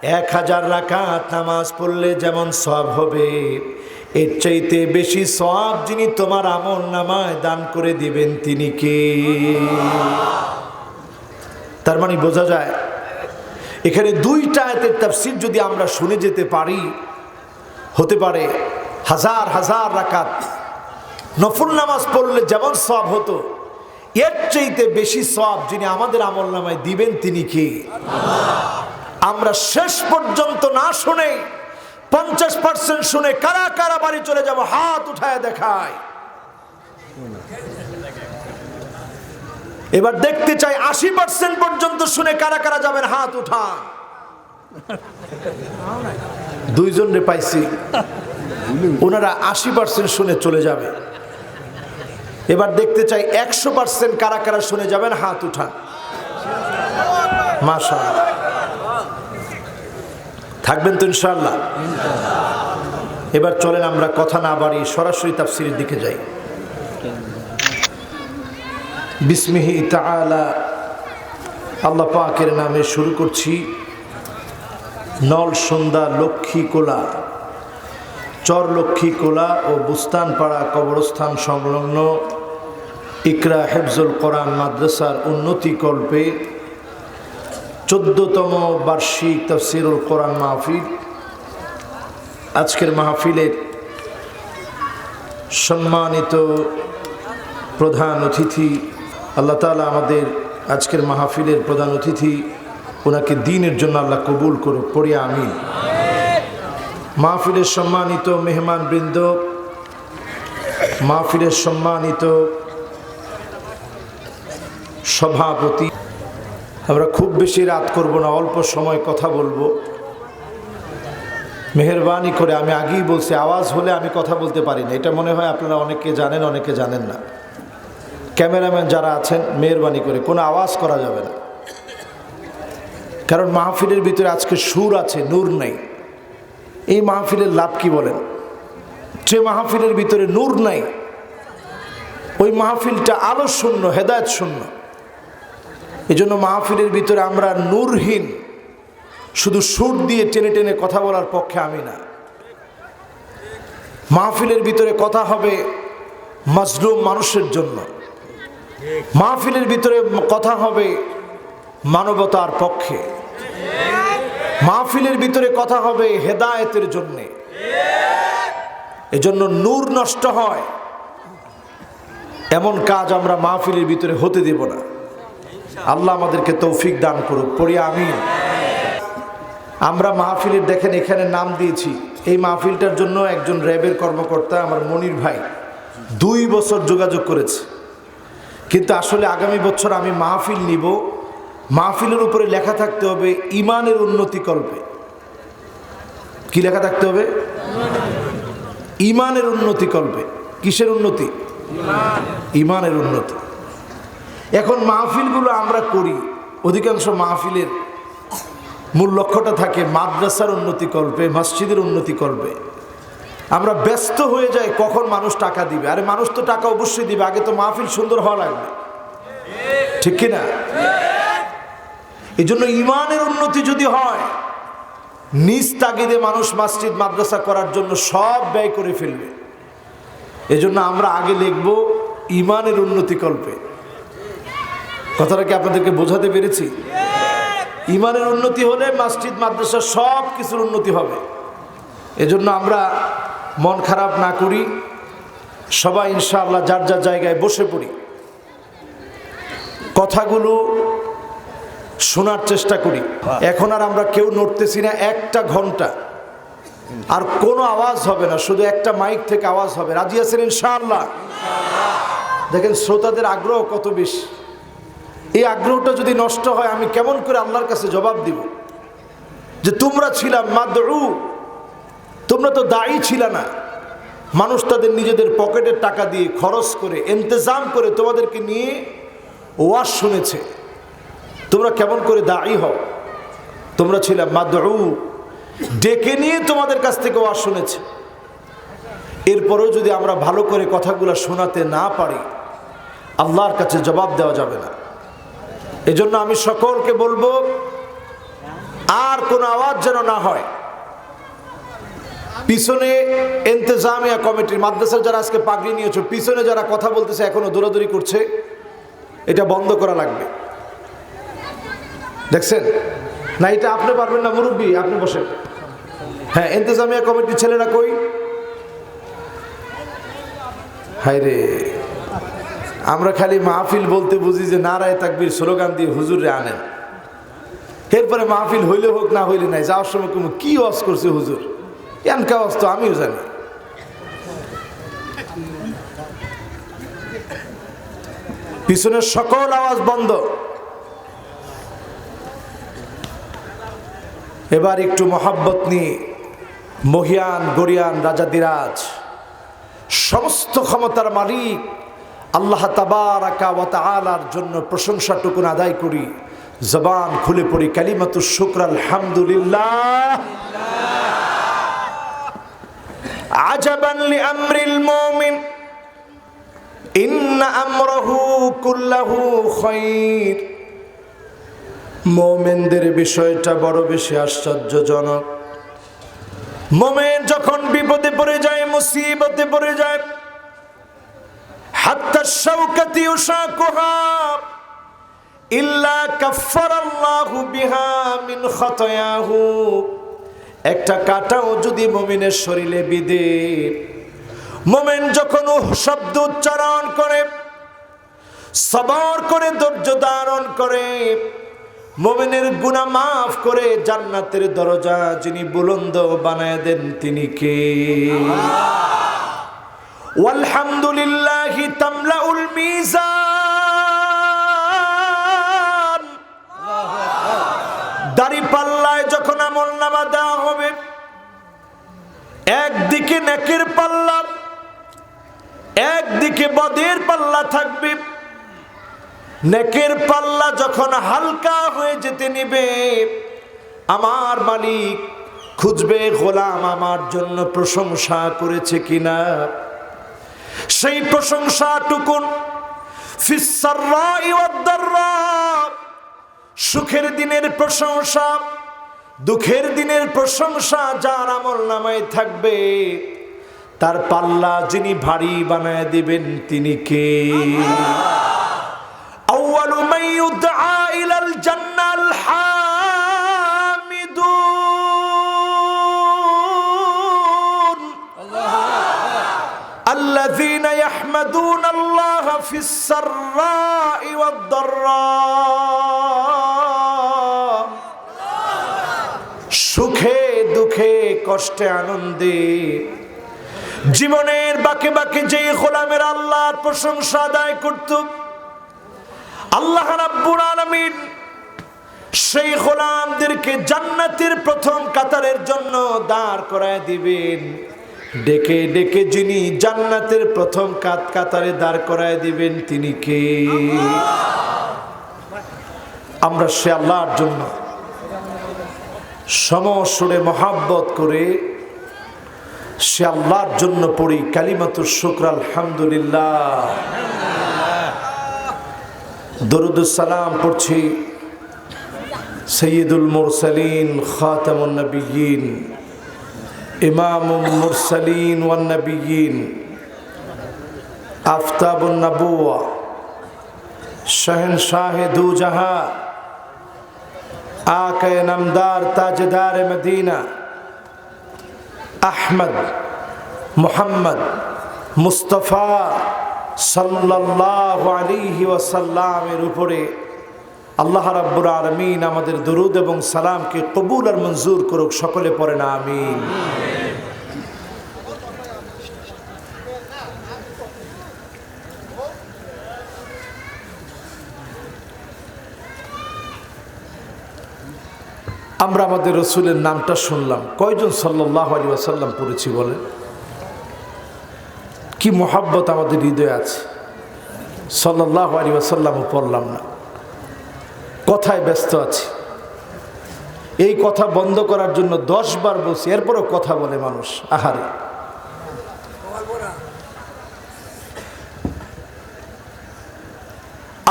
1000 রাকাত নামাজ পড়লে যেমন সওয়াব হবে, এর চাইতে বেশি সওয়াব যিনি তোমার আমল নামায় দান করে দিবেন তিনি কে? তার মানে বোঝা যায় এখানে দুইটা আয়াতের তাফসীর যদি আমরা শুনে যেতে পারি, হতে পারে হাজার হাজার রাকাত নফল নামাজ পড়লে যেমন সওয়াব হতো, এর চাইতে বেশি সওয়াব যিনি আমাদের আমল নামায় দিবেন তিনি কে? আমরা শেষ পর্যন্ত না শুনে 50% শুনে কারা কারা বাড়ি চলে যাব? হাত উঠায় দেখায়। এবার দেখতে চাই 80% পর্যন্ত শুনে কারা কারা যাবেন? হাত উঠান। দুইজন রে পাইছি, ওনারা 80% শুনে চলে যাবে। এবার দেখতে চাই 100% কারা কারা শুনে যাবেন? হাত উঠান। মাশাআল্লাহ, থাকবেন তো ইনশাআল্লাহ? এবার চলেন আমরা কথা না বাড়িয়ে সরাসরি তাফসীরের দিকে যাই। বিসমিহি তাআলা, আল্লাহ পাকের নামে শুরু করছি। নলসন্দা লক্ষ্মীকোলা, চর লক্ষ্মীকোলা ও বুস্তানপাড়া কবরস্থান সংলগ্ন ইকরা হেফজুল কোরআন মাদ্রাসার উন্নতি কল্পে 14তম বার্ষিক তাফসীরুল কোরআন মাহফিল। আজকের মাহফিলের সম্মানিত প্রধান অতিথি, আল্লাহ তাআলা আমাদের আজকের মাহফিলের প্রধান অতিথি, ওনাকে দ্বীনের জন্য আল্লাহ কবুল করুক, পড়ি আমিন। মাহফিলের সম্মানিত মেহমান বৃন্দ, মাহফিলের সম্মানিত সভাপতি, আমরা খুব বেশি রাত করব না, অল্প সময় কথা বলবো। মেহেরবানি করে, আমি আগেই বলছি আওয়াজ হলে আমি কথা বলতে পারি না, এটা মনে হয় আপনারা অনেকে জানেন অনেকে জানেন না। ক্যামেরাম্যান যারা আছেন মেহেরবানি করে কোনো আওয়াজ করা যাবে না, কারণ মাহফিলের ভিতরে আজকে সুর আছে, নূর নেই। এই মাহফিলের লাভ কি বলেন? যে মাহফিলের ভিতরে নূর নাই ওই মাহফিলটা আলো শূন্য, হেদায়েত শূন্য। এই জন্য মাহফিলের ভিতরে আমরা নূরহীন শুধু সুর দিয়ে টেনে টেনে কথা বলার পক্ষে আমি না। মাহফিলের ভিতরে কথা হবে মাজলুম মানুষের জন্য, মাহফিলের ভিতরে কথা হবে মানবতার পক্ষে, মাহফিলের ভিতরে কথা হবে হেদায়েতের জন্যে। এজন্য নূর নষ্ট হয় এমন কাজ আমরা মাহফিলের ভিতরে হতে দেব না। আল্লাহ আমাদেরকে তৌফিক দান করুক, পড়ি আমিন। আমরা মাহফিলের দেখেন এখানে নাম দিয়েছি, এই মাহফিলটার জন্য একজন র্যাবের কর্মকর্তা আমার মনির ভাই 2 বছর যোগাযোগ করেছে, কিন্তু আসলে আগামী বছর আমি মাহফিল নিব, মাহফিলের উপরে লেখা থাকতে হবে ইমানের উন্নতি কল্পে। কি লেখা থাকতে হবে? ইমানের উন্নতি কল্পে। কিসের উন্নতি? ইমানের উন্নতি। এখন মাহফিলগুলো আমরা করি, অধিকাংশ মাহফিলের মূল লক্ষ্যটা থাকে মাদ্রাসার উন্নতি কল্পে, মসজিদের উন্নতি কল্পে। আমরা ব্যস্ত হয়ে যাই কখন মানুষ টাকা দিবে। আরে মানুষ তো টাকা অবশ্যই দিবে, আগে তো মাহফিল সুন্দর হওয়া লাগবে, ঠিক কিনা? এই জন্য ইমানের উন্নতি যদি হয়, নিজ তাগিদে মানুষ মসজিদ মাদ্রাসা করার জন্য সব ব্যয় করে ফেলবে। এজন্য আমরা আগে লিখব ইমানের উন্নতি কল্পে। কথাটা কি আপনাদেরকে বোঝাতে পেরেছি? ইমানের উন্নতি হলে মসজিদ মাদ্রাসা সব কিছুর উন্নতি হবে। এজন্য আমরা মন খারাপ না করি, সবাই ইনশাআল্লাহ যার যার জায়গায় বসে পড়ি, কথাগুলো শোনার চেষ্টা করি। এখন আর আমরা কেউ নড়তেছি না, 1 ঘন্টা আর কোনো আওয়াজ হবে না, শুধু একটা মাইক থেকে আওয়াজ হবে। রাজি আছেন ইনশাআল্লাহ? দেখেন শ্রোতাদের আগ্রহ কত বেশি। এই আগ্রহটা যদি নষ্ট হয় আমি কেমন করে আল্লাহর কাছে জবাব দিব যে তোমরা ছিলাম মাদউ, তোমরা তো দায়ী ছিল না। মানুষ তাদের নিজেদের পকেটের টাকা দিয়ে খরচ করে ইন্তজাম করে তোমাদেরকে নিয়ে ওয়াজ শুনেছে, তোমরা কেমন করে দায়ী হও? তোমরা ছিলাম মাদউ, ডেকে নিয়ে তোমাদের কাছ থেকে ওয়াজ শুনেছে। এরপরেও যদি আমরা ভালো করে কথাগুলো শোনাতে না পারি, আল্লাহর কাছে জবাব দেওয়া যাবে না। এজন্য আমি সকলকে বলবো, আর কোনো আওয়াজ যেন না হয়। পিছনে ইন্তেজামিয়া কমিটির মাদ্রাসার যারা আজকে পাগড়ি নিয়েছে, পিছনে যারা কথা বলতেছে, এখনো দৌড়াদৌড়ি করছে, এটা বন্ধ করা লাগবে। দেখছেন না? এটা আপনি পারবেন না, মুরব্বী আপনি বসেন। হ্যাঁ, ইন্তেজামিয়া কমিটির ছেলেরা কই? হায়রে, আমরা খালি মাহফিল বলতে বুঝি যে নারায়ে তাকবীর স্লোগান দিয়ে হুজুরে আনেন, এরপরে মাহফিল হইলে হোক না হইলে নাই, যাওয়ার সময় কোনো কি ওয়াজ করছে হুজুর, এমন ওয়াজ তো আমিও জানি। পিছনের সকল আওয়াজ বন্ধ। এবার একটু মহাব্বত নিয়ে মহিয়ান গরিয়ান রাজাদিরাজ সমস্ত ক্ষমতার মালিক আল্লাহ তাবারাকা ওয়া তাআলার জন্য প্রশংসাটুকুন আদায় করি, জবান খুলে পড়ি কালিমাতুশ শুকর আলহামদুলিল্লাহ। আজাবান লিআমরিল মুমিন ইন্না আমরাহু কুল্লাহু খায়র। মুমিনদের বিষয়টা বড় বেশি আশ্চর্যজনক। মুমিন যখন বিপদে পড়ে যায়, মুসিবতে পড়ে যায়, হাত্তা শাওকাতি ইউশাকুহা ইল্লা কাফফারাল্লাহু বিহা মিন খাতায়াহু। একটা কাঁটাও যদি মুমিনের শরীরে বিধে, মুমিন যখন শব্দ উচ্চারণ করে, সবর করে, ধৈর্য ধারণ করে, মুমিনের গুনাহ মাফ করে জান্নাতের দরজা যিনি বুলন্দ বানায় দেন তিনি কে? ওয়ালহামদুলিল্লাহি তামলাউল মিজান। দাড়ি পাল্লায় যখন আমলনামা দেওয়া হবে, একদিকে নেকের পাল্লা, একদিকে বদের পাল্লা থাকবে। নেকের পাল্লা যখন হালকা হয়ে যেতে নিবে, আমার মালিক খুঁজবে গোলাম আমার জন্য প্রশংসা করেছে কিনা। সেই প্রশংসাটুকুন ফিস সাররাই ওয়াদ দাররা, সুখের দিনের প্রশংসা, দুঃখের দিনের প্রশংসা যার আমলনামায় থাকবে, তার পাল্লা যিনি ভারী বানায় দিবেন তিনি কে? আউয়ালু মান ইউদআ ইলাল জান্নাল হামিদুন আল্লাযীনা ইয়াহমাদুনাল্লাহা ফিস সাররাই ওয়াদ দাররা। সুখে দুঃখে কষ্টে আনন্দে জীবনের বাঁকে বাঁকে যে গোলামের আল্লাহর প্রশংসা আদায় করত, আল্লাহ রাব্বুল আলামিন সেই গোলামদেরকে জান্নাতের প্রথম কাতারের জন্য দাঁড় করায় দিবেন। ডেকে ডেকে যিনি জান্নাতের প্রথম কাতারে দাঁড় করায় দিবেন তিনি কে? আমরা সে আল্লাহর জন্য সমসুরে মহাব্বত করে সে আল্লাহর জন্য পড়ি কালিমাতুশ শুকর আলহামদুলিল্লাহ। দরুদুস সালাম পড়ছি সাইয়্যিদুল মুরসালিন খাতামুন নবিয়্যিন ইমামুল মুরসালিন ওয়ান নবিয়্যিন আফতাবুন নবুওয়া শহনশাহে দু জাহাঁ आके नमदार ताजदार मदीना अहमद मुहम्मद मुस्तफ़ा सल्लल्लाहु अलैहि वसल्लमेर उपरे আল্লাহ রাব্বুল আলামিন আমাদের দরুদ এবং সালামকে কবুল আর মঞ্জুর করুক। সকলে পড়েন আমিন। আমরা আমাদের রসুলের নামটা শুনলাম, কয়জন সাল্লাল্লাহু আলাইহি ওয়াসাল্লাম পড়েছি বলেন? কি মোহাব্বত আমাদের হৃদয়ে আছে। সাল্লাল্লাহু আলাইহি ওয়াসাল্লামও পড়লাম না, কথায় ব্যস্ত আছি। এই কথা বন্ধ করার জন্য 10 বার বলছি, এরপরও কথা বলে মানুষ। আহারে,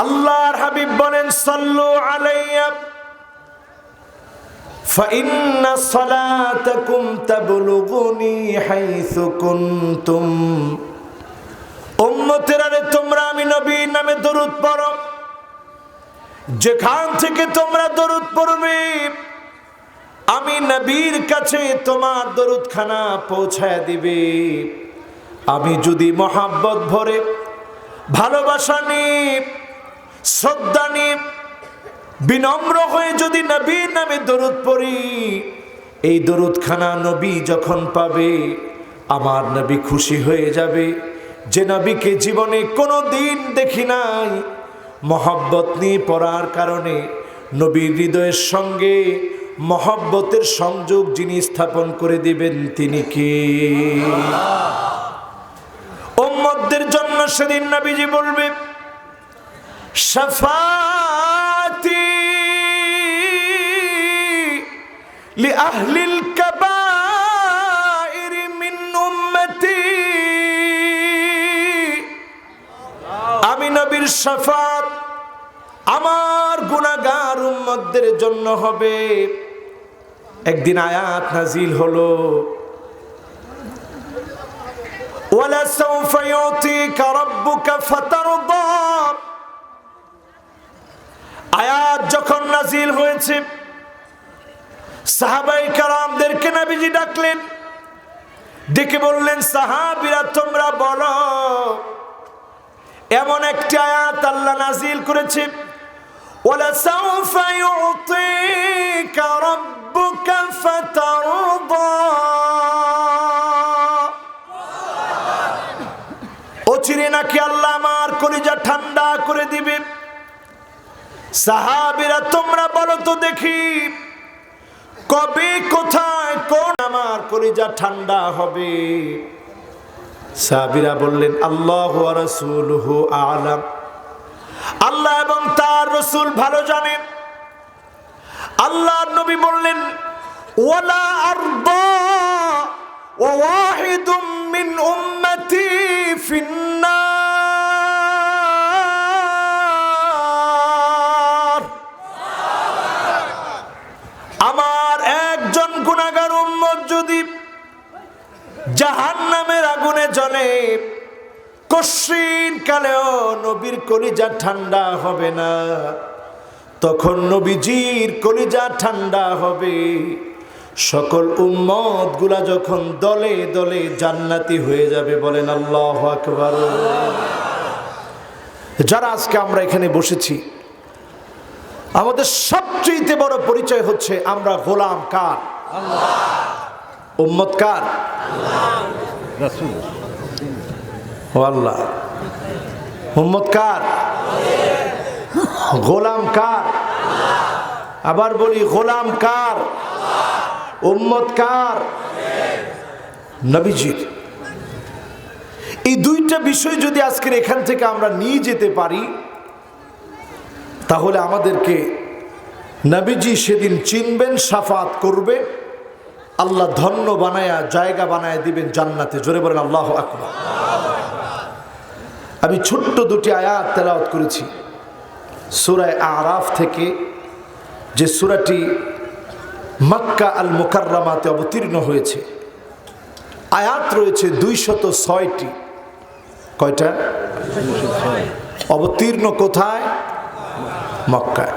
আল্লাহর হাবিব বলেন সাল্লু আলাইয়া فإن صلاتكم تبلغني حيث كنتم উম্মতেরা রে তোমরা আমি নবীর নামে দরুদ পড়ো, যেখান থেকে তোমরা দরুদ পড়বে আমি নবীর কাছে তোমার দরুদখানা পৌঁছায় দিবে। আমি যদি মহাব্বত ভরে ভালোবাসা নিয়ে শ্রদ্ধা নিয়ে বিনম্র হয়ে যদি নবীর নামে দরুদ পড়ি, এই দরুদখানা নবী যখন পাবে আমার নবী খুশি হয়ে যাবে, যে নবীকে জীবনে কোনো দিন দেখি নাই। মহব্বত নিয়ে পড়ার কারণে নবীর হৃদয়ের সঙ্গে মহব্বতের সংযোগ যিনি স্থাপন করে দিবেন তিনি কে? উম্মতদের জন্য সেদিন নবীজি বলবে শাফাতি লি আহলিল কাবাইর মিন উম্মতি, আমি নবীর শাফাত আমার গুনাহগার উম্মতদের জন্য হবে। একদিন আয়াত নাজিল হলো ওয়ালা সাউফা ইউতিকা রাব্বুকা ফাতারদা। আয়াত যখন নাজিল হয়েছে সাহাবায়ে কেরামদেরকে নবীজি ডাকলেন, ডেকে বললেন সাহাবীরা তোমরা বলো এমন একটি আয়াত আল্লাহ নাজিল করেছে ওয়ালা সাউফা ইউতিকা রাব্বুকা ফাতারদা, অচিরে নাকি আল্লাহ আমার কলিজা ঠান্ডা করে দিবে। সাহাবীরা তোমরা বলো তো দেখি কবে কোথায় কোন আমার কলিজা ঠান্ডা হবে? সাহাবীরা বললেন আল্লাহু ওয়া রাসূলুহু আ'লাম, আল্লাহ এবং তার রাসূল ভালো জানেন। আল্লাহর নবী বললেন ওয়ালা আরদা ওয়া ওয়াহিদুম মিন উম্মতি ফিন্নার, আমার একজন গুনাহগার উম্মত যদি জাহান্নামের আগুনে জ্বলে কশিন কালেও নবীর কলিজা ঠান্ডা হবে না। তখন নবীজির কলিজা ঠান্ডা হবে, সকল উম্মত গুলা যখন দলে দলে জান্নাতি হয়ে যাবে। বলেন আল্লাহু আকবার। যারা আজকে আমরা এখানে বসেছি আমাদের সবচেয়ে বড় পরিচয় হচ্ছে আমরা গোলাম কার? আল্লাহ। উম্মত কার? রাসূল। ও আল্লাহ। উম্মত কার? গোলাম কার? আবার বলি গোলাম কার? উম্মত কার? নবীজির। এই দুইটা বিষয় যদি আজকের এখান থেকে আমরা নিয়ে যেতে পারি তাহলে আমাদেরকে নবীজি সেদিন চিনবেন, শাফাত করবে, আল্লাহ ধন্য বানায়া জায়গা বানায় দিবেন জান্নাতে। জোরে বলেন আল্লাহু আকবার। আমি ছোট্ট দুটি আয়াত তেলাওয়াত করেছি সূরা আরাফ থেকে, যে সূরাটি মক্কা আল মুকাররমাতে অবতীর্ণ হয়েছে। আয়াত রয়েছে 206টি। কয়টা? অবতীর্ণ কোথায়? মক্কায়।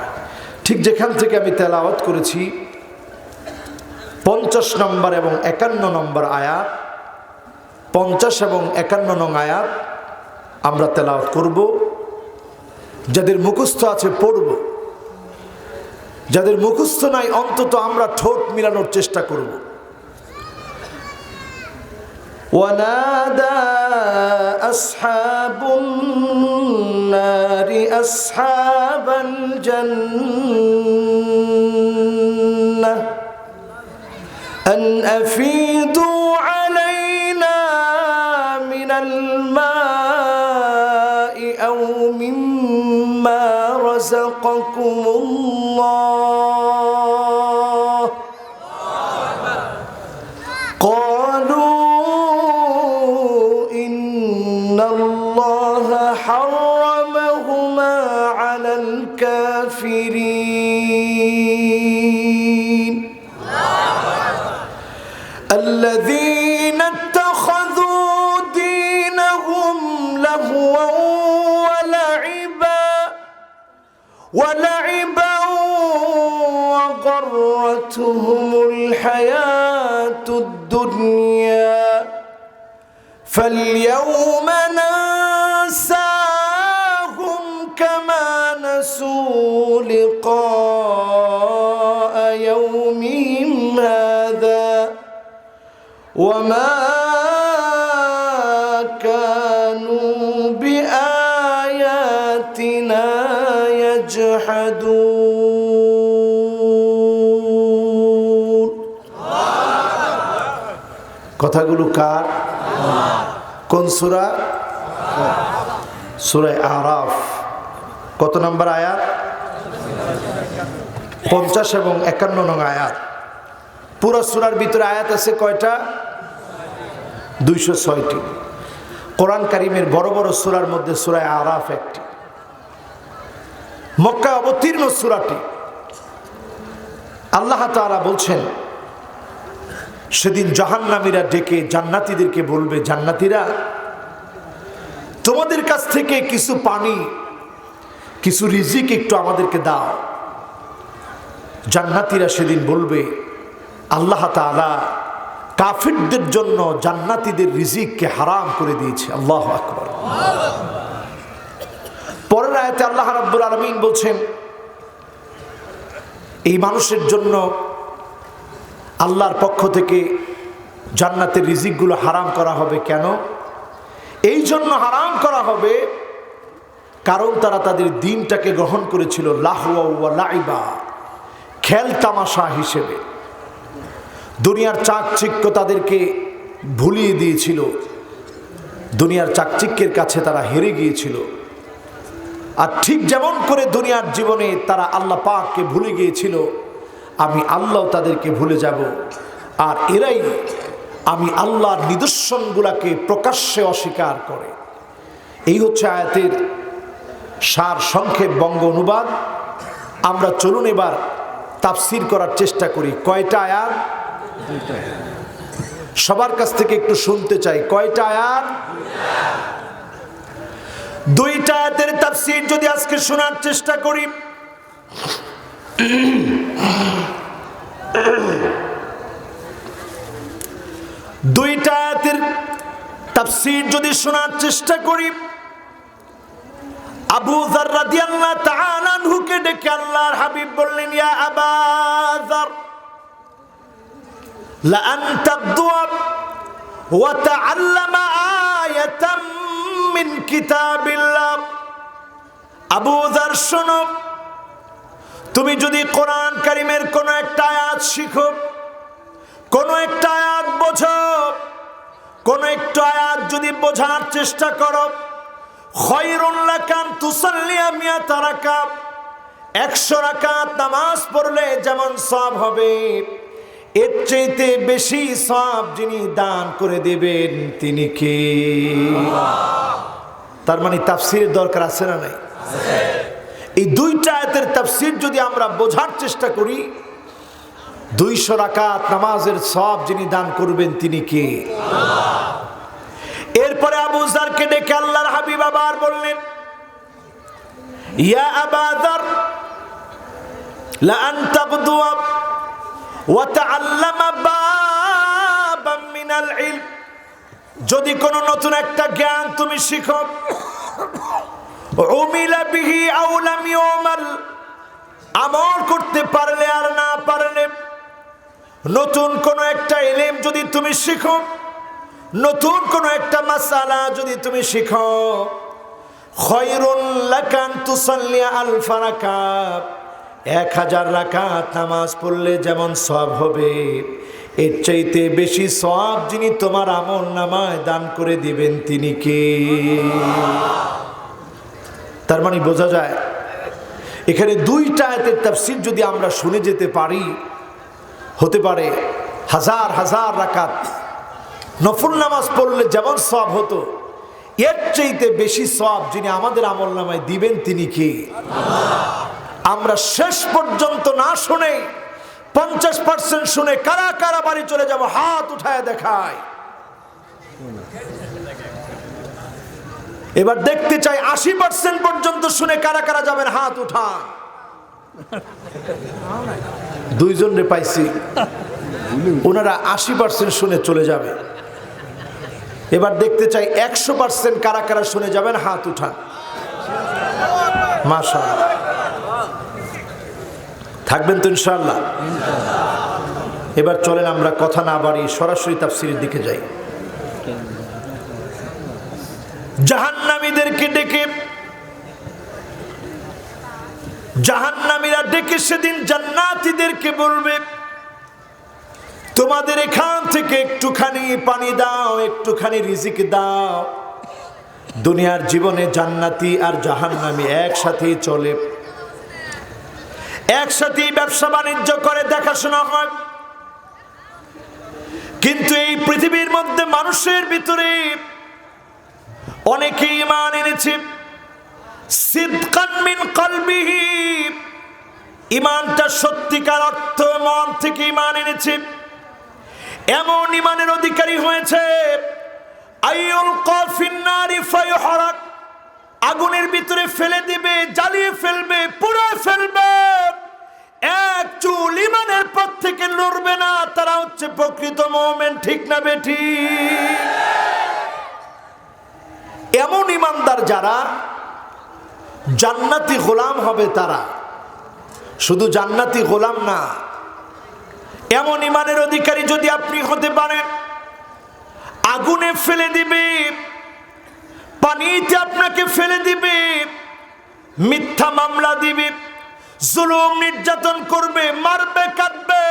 ঠিক যেখান থেকে আমি তেলাওয়াত করেছি 50 নম্বর এবং 51 নম্বর আয়াত, 50 এবং 51 নং আয়াত আমরা তেলাওয়াত করব। যাদের মুখস্থ আছে পড়ব, যাদের মুখস্থ নাই অন্তত আমরা ঠোঁট মিলানোর চেষ্টা করব। ওয়ানাদা আসহাবুন নারি আসহাবাল জান্নাহ আন আফিদু আলাইনা মিনাল মাই আও মিম্মা রাযাকাকুমুল্লাহ حرمهما على الكافرين الذين اتخذوا دينهم لهوا ولعبا وغرتهم الحياة الدنيا فاليوم ننساهم كما نسوا لقاء يومهم هذا وما كانوا بآياتنا يجحدون কথাগুলো কার? কোন সূরা? সূরা আরাফ। কত নম্বর আয়াত? 50 এবং 51 নং আয়াত। পুরো সূরার ভিতরে আয়াত আছে কয়টা? 206টি। কোরআন কারীমের বড় বড় সূরার মধ্যে সূরা আরাফ একটি। মক্কায় অবতীর্ণ সূরাটি। আল্লাহ তাআলা বলছেন, সেদিন জাহান্নামীরা ডেকে জান্নাতীদেরকে বলবে, জান্নাতীরা তোমাদের কাছ থেকে কিছু পানি, কিছু রিজিক একটু আমাদেরকে দাও। জান্নাতীরা সেদিন বলবে, আল্লাহ তাআলা কাফিরদের জন্য জান্নাতীদের রিজিককে হারাম করে দিয়েছে। আল্লাহু আকবার। পরের আয়াতে আল্লাহ রাব্বুল আলামিন বলছেন, এই মানুষের জন্য আল্লাহর পক্ষ থেকে জান্নাতের রিজিকগুলো হারাম করা হবে। কেন? এই জন্য হারাম করা হবে কারণ তারা তাদের দিনটাকে গ্রহণ করেছিল লাহওয়া ওয়া লাইবা, খেল তামাশা হিসেবে। দুনিয়ার চাকচিক্য তাদেরকে ভুলিয়ে দিয়েছিল, দুনিয়ার চাকচিক্যের কাছে তারা হেরে গিয়েছিল। আর ঠিক যেমন করে দুনিয়ার জীবনে তারা আল্লাহ পাককে ভুলে গিয়েছিল, আমি আল্লাহ তাদেরকে ভুলে যাব। আর এরাই আমি আল্লাহর নিদর্শনগুলোকে প্রকাশ্যে অস্বীকার করে। এই হচ্ছে আয়াতের সার সংক্ষেপ বঙ্গ অনুবাদ। আমরা চলুন এবার তাফসীর করার চেষ্টা করি। কয়টা আয়াত? সবার কাছ থেকে একটু শুনতে চাই, কয়টা আয়াত? দুইটা আয়াতের তাফসীর যদি আজকে শোনার চেষ্টা করি, দুইটা আয়াতের তাফসীর যদি শোনার চেষ্টা করি, আবু যার রাদিয়াল্লাহু তাআলা আনহুকে ডেকে আল্লাহর হাবিব বললেন, ইয়া আবা যার লা আনতা দুআ ওয়া তাআল্লামা আয়াতাম মিন কিতাবিল্লাহ। আবু যার শোনো, তুমি যদি কোরআন কারীমের কোন একটা আয়াত শিখো, কোন একটা আয়াত বোঝো, কোন একটা আয়াত যদি বোঝার চেষ্টা করো, খায়রুল লাকা আন তুসাল্লিয়া মিয়াতা রাকাত, 100 রাকাত নামাজ পড়লে যেমন সওয়াব হবে, এর চাইতে বেশি সওয়াব যিনি দান করে দেবেন তিনি কে? তার মানে তাফসীরের দরকার আছে না নাই? এই দুইটা আয়াতের তাফসীর যদি আমরা বোঝার চেষ্টা করি, 200 রাকাত নামাজের সওয়াব যিনি দান করবেন তিনি কে? এরপরে আবু যারকে ডেকে আল্লাহর হাবিব আবার বললেন, ইয়া আবা যার লা আনতা দুআ ওয়া তাআল্লামা বাবাম মিনাল ইলম, যদি কোনো নতুন একটা জ্ঞান তুমি শিখো, উমিলা বিহি আও লাম ইউমাল, আমল করতে পারলে আর না পারলে, নতুন কোন একটা ইলম যদি তুমি শিখো, নতুন কোন একটা মাসালা যদি তুমি শিখো, খায়রুল লাকা আন তুসাল্লিয়া আলফা রাকাত, 1000 রাকাত নামাজ পড়লে যেমন সওয়াব হবে, এর চাইতে বেশি সওয়াব যিনি তোমার আমল নামায় দান করে দিবেন তিনি কে? তার মানে বোঝা যায় এখানে দুইটা আয়াতের তাফসীর যদি আমরা শুনে যেতে পারি, হতে পারে হাজার হাজার রাকাত নফল নামাজ পড়লে যেমন সওয়াব হতো, এর চাইতে বেশি সওয়াব যিনি আমাদের আমল নামায় দিবেন তিনি কে? আমরা শেষ পর্যন্ত না শুনে 50% শুনে কারা কারা বাড়ি চলে যাব, হাত উঠায় দেখায়। এবার দেখতে চাই 80% পর্যন্ত শুনে কারা কারা যাবেন, হাত উঠান। 2 জনরে পাইছি, ওনারা 80% শুনে চলে যাবে। এবার দেখতে চাই 100% কারা কারা শুনে যাবেন, হাত উঠান। মাশাআল্লাহ, থাকবেন তো ইনশাআল্লাহ? এবার চলেন আমরা কথা না বাড়িয়ে সরাসরি তাফসীরের দিকে যাই। জাহান্নামীদেরকে ডেকে, জাহান্নামীরা ডেকে সেদিন জান্নাতীদেরকে বলবে, তোমাদের এখান থেকে একটুখানি পানি দাও, একটুখানি রিজিক দাও। দুনিয়ার জীবনে জান্নাতি আর জাহান্নামী একসাথেই চলে, একসাথেই ব্যবসা বাণিজ্য করে, দেখাশোনা হয়। কিন্তু এই পৃথিবীর মধ্যে মানুষের ভিতরে অনেকে ঈমান এনেছে, সিদকান মিন কলবিহি, ঈমানটা সত্যিকার অর্থ মন থেকে ঈমান এনেছে, এমন ঈমানের অধিকারী হয়েছে। আইয়ুলকা ফিন্নারি ফায়ুহরাক, আগুনের ভিতরে ফেলে দিবে, জ্বালিয়ে ফেলবে, পুড়ে ফেলবে, এক চুল ঈমানের পথ থেকে লড়বে না। তারা হচ্ছে প্রকৃত মুমিন, ঠিক না বেঠিক? এমন ঈমানদার যারা জান্নাতি গোলাম হবে, তারা শুধু জান্নাতি গোলাম না, এমন ঈমানের অধিকারী যদি আপনি হতে পারেন, আগুনে ফেলে দিবে, পানিতে আপনাকে ফেলে দিবে, মিথ্যা মামলা দিবে, জুলুম নির্যাতন করবে, মারবে, কাটবে,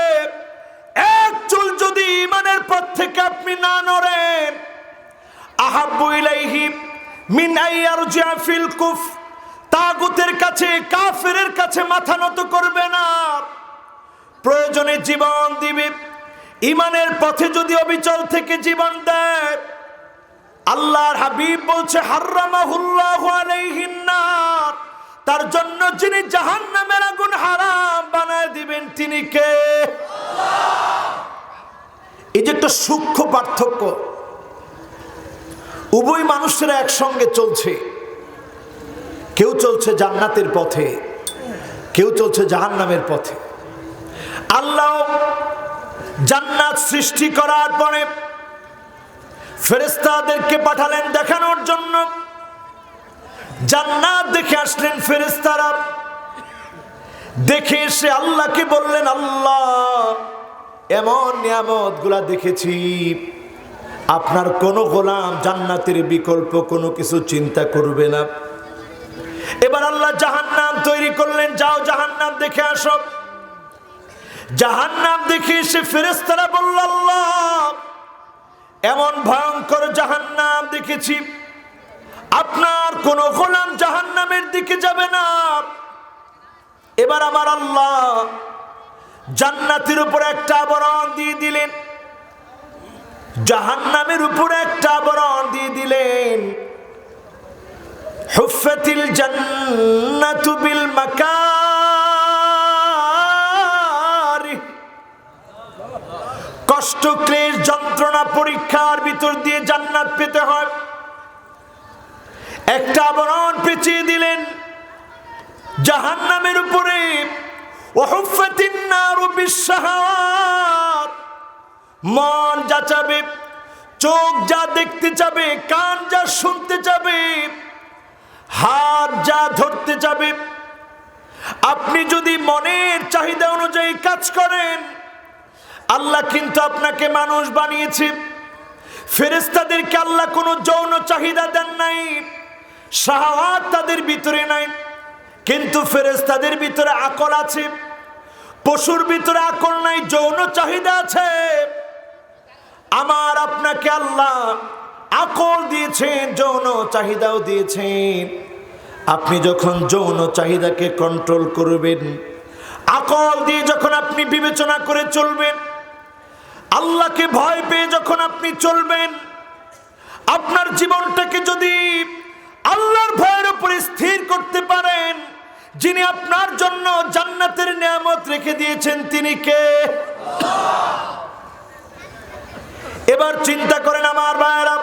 এক চুল যদি ঈমানের পথ থেকে আপনি না নড়েন, আহাব্বু ইলাইহি মিন আইয়ারজিআ ফিল কুফ, তাগুতের কাছে, কাফেরের কাছে মাথা নত করবে না, প্রয়োজনে জীবন দিবে। ঈমানের পথে যদি অবিচল থেকে জীবন দেয়, আল্লাহর হাবিব বলছে, হারামাহুল্লাহু আলাইহিন নার, তার জন্য যিনি জাহান্নামের আগুন হারাম বানায় দিবেন তিনি কে? আল্লাহ। এই যে একটা সূক্ষ্ম পার্থক্য, উভয় মানুষেরা একসঙ্গে চলছে, কেউ চলছে জান্নাতের পথে, কেউ চলছে জাহান্নামের পথে। আল্লাহ জান্নাত সৃষ্টি করার পরে ফেরেশতাদেরকে পাঠালেন দেখানোর জন্য। জান্নাত দেখে আসলেন ফেরেশতারা, দেখে এসে আল্লাহকে বললেন, আল্লাহ এমন নিয়ামত গুলা দেখেছি, আপনার কোন গোলাম জান্নাতের বিকল্প কোনো কিছু চিন্তা করবে না। এবার আল্লাহ জাহান্নাম তৈরি করলেন, যাও জাহান্নাম দেখে আসো। জাহান্নাম দেখে এসে ফেরেশতারা বলল, আল্লাহ এমন ভয়ঙ্কর জাহান্নাম দেখেছি, আপনার কোন গোলাম জাহান্নামের দিকে যাবে না। এবার আমার আল্লাহ জান্নাতের উপর একটা আবরণ দিয়ে দিলেন, জাহান্নামের উপরে একটা আবরণ দিয়ে দিলেন। হুফাতিল জান্নাতু বিল মাকারিহ, কষ্ট, ক্লেশ, যন্ত্রণা, পরীক্ষার ভিতর দিয়ে জান্নাত পেতে হয়। একটা আবরণ পেঁচিয়ে দিলেন জাহান্নামের উপরে। ওয়াহুফাতিন নারু বিশ-শাহাওয়াত, মন যা চাবে, চোখ যা দেখতে চাবে, কান যা শুনতে চাবে, হাত যা ধরতে চাবে, আপনি যদি মনের চাহিদা অনুযায়ী কাজ করেন, আল্লাহ কিন্তু আপনাকে মানুষ বানিয়েছে। ফেরেশতাদেরকে আল্লাহ কোনো যৌন চাহিদা দেন নাই, শাহাওয়াত তাদের ভিতরে নাই, কিন্তু ফেরেশতাদের ভিতরে আকল আছে। পশুর ভিতরে আকল নাই, যৌন চাহিদা আছে। আমার আপনাকে আল্লাহ আকল দিয়েছেন, যৌন চাহিদাও দিয়েছেন। আপনি যখন যৌন চাহিদাকে কন্ট্রোল করবেন, আকল দিয়ে যখন আপনি বিবেচনা করে চলবেন, আল্লাহকে ভয় পেয়ে যখন আপনি চলবেন, আপনার জীবনটাকে যদি আল্লাহর ভয়ের উপরে স্থির করতে পারেন, যিনি আপনার জন্য জান্নাতের নিয়ামত রেখে দিয়েছেন তিনি কে? এবার চিন্তা করেন আমার ভাইয়েরা,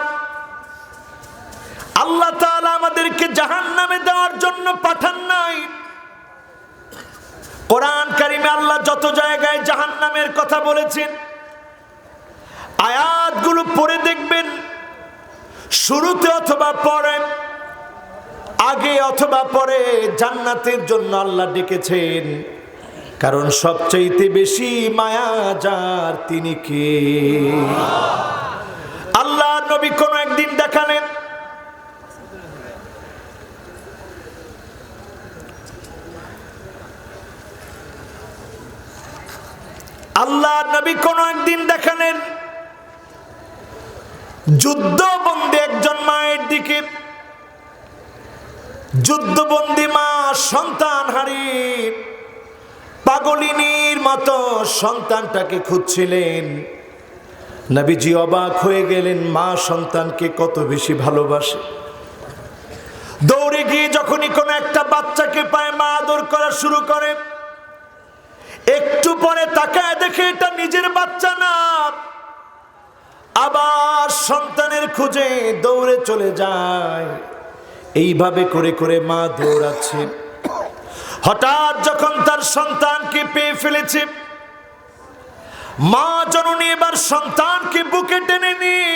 আল্লাহ তাআলা আমাদেরকে জাহান্নামে দেওয়ার জন্য পাঠান নাই। কোরআন কারিমে আল্লাহ যত জায়গায় জাহান্নামের কথা বলেছেন, আয়াতগুলো পড়ে দেখবেন, শুরুতে অথবা পরে, আগে অথবা পরে জান্নাতের জন্য আল্লাহ ডেকেছেন। কারণ সবচাইতে বেশি মায়া যার তিনি কে? আল্লাহ নবী কোন একদিন দেখালেন, আল্লাহ নবী কোন একদিন দেখালেন যুদ্ধবন্দী একজন মায়ের দিকে। যুদ্ধবন্দী মা সন্তান হারিয়ে পাগলিনীর মতো সন্তানটাকে খুঁজছিলেন। নবীজি অবাক হয়ে গেলেন, মা সন্তানকে কত বেশি ভালোবাসে। দৌড়ে গিয়ে যখনই কোনো একটা বাচ্চাকে পায়, মা আদর করা শুরু করে। একটু পরে তাকায় দেখে এটা নিজের বাচ্চা না, আবার সন্তানের খুঁজে দৌড়ে চলে যায়। এইভাবে করে করে মা দৌড়াচ্ছে। হঠাৎ যখন তার সন্তানকে পেয়ে ফেলেছে, মা জননী এবার সন্তানকে বুকে টেনে নিয়ে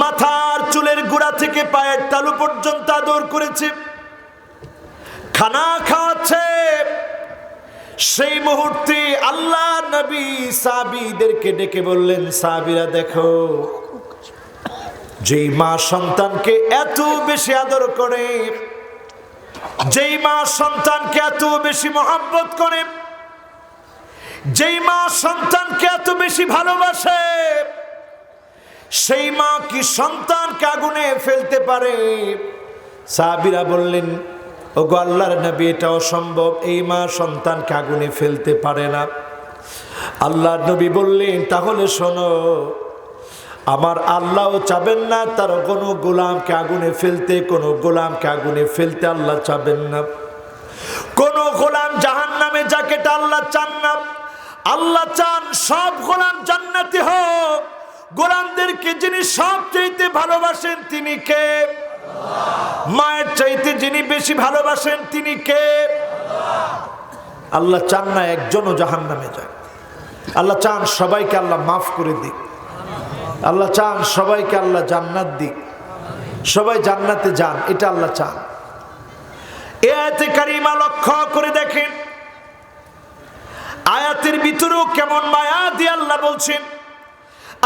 মাথার চুলের গোড়া থেকে পায়ের তালু পর্যন্ত আদর করেছে, খানা খাওয়াচ্ছে। সেই মুহূর্তে আল্লাহ নবী সাহাবীদেরকে ডেকে বললেন, সাহাবীরা দেখো, যেই মা সন্তানকে এত বেশি আদর করে, যেই মা সন্তানকে এত বেশি মহব্বত করে, যেই মা সন্তানকে এত বেশি ভালোবাসে, সেই মা কি সন্তানকে আগুনে ফেলতে পারে? সাহাবীরা বললেন, ওগো আল্লাহর নবী, এটা অসম্ভব, এই মা সন্তানকে আগুনে ফেলতে পারে না। আল্লাহর নবী বললেন, তাহলে শোনো, আমার আল্লাহও চাবেন না তার কোনো গোলামকে আগুনে ফেলতে, কোনো গোলামকে আগুনে ফেলতে আল্লাহ চাবেন না। কোন গোলাম জাহান্নামে যাকে আল্লাহ চান না। আল্লাহ চান সব গোলাম জান্নাতি হোক। গোলামদেরকে যিনি সবচাইতে ভালোবাসেন তিনি কে? মায়ের চাইতে যিনি বেশি ভালোবাসেন তিনি কে? আল্লাহ চান না একজনও জাহান্নামে যায়। আল্লাহ চান সবাইকে আল্লাহ মাফ করে দিক। আল্লাহ চান সবাইকে আল্লাহ জান্নাত দিক, সবাই জান্নাতে যান, এটা আল্লাহ চান। এই আয়াতে কারিমা লক্ষ্য করে দেখেন, আয়াতের ভিতরেও কেমন মায়া দিয়ে আল্লাহ বলছেন,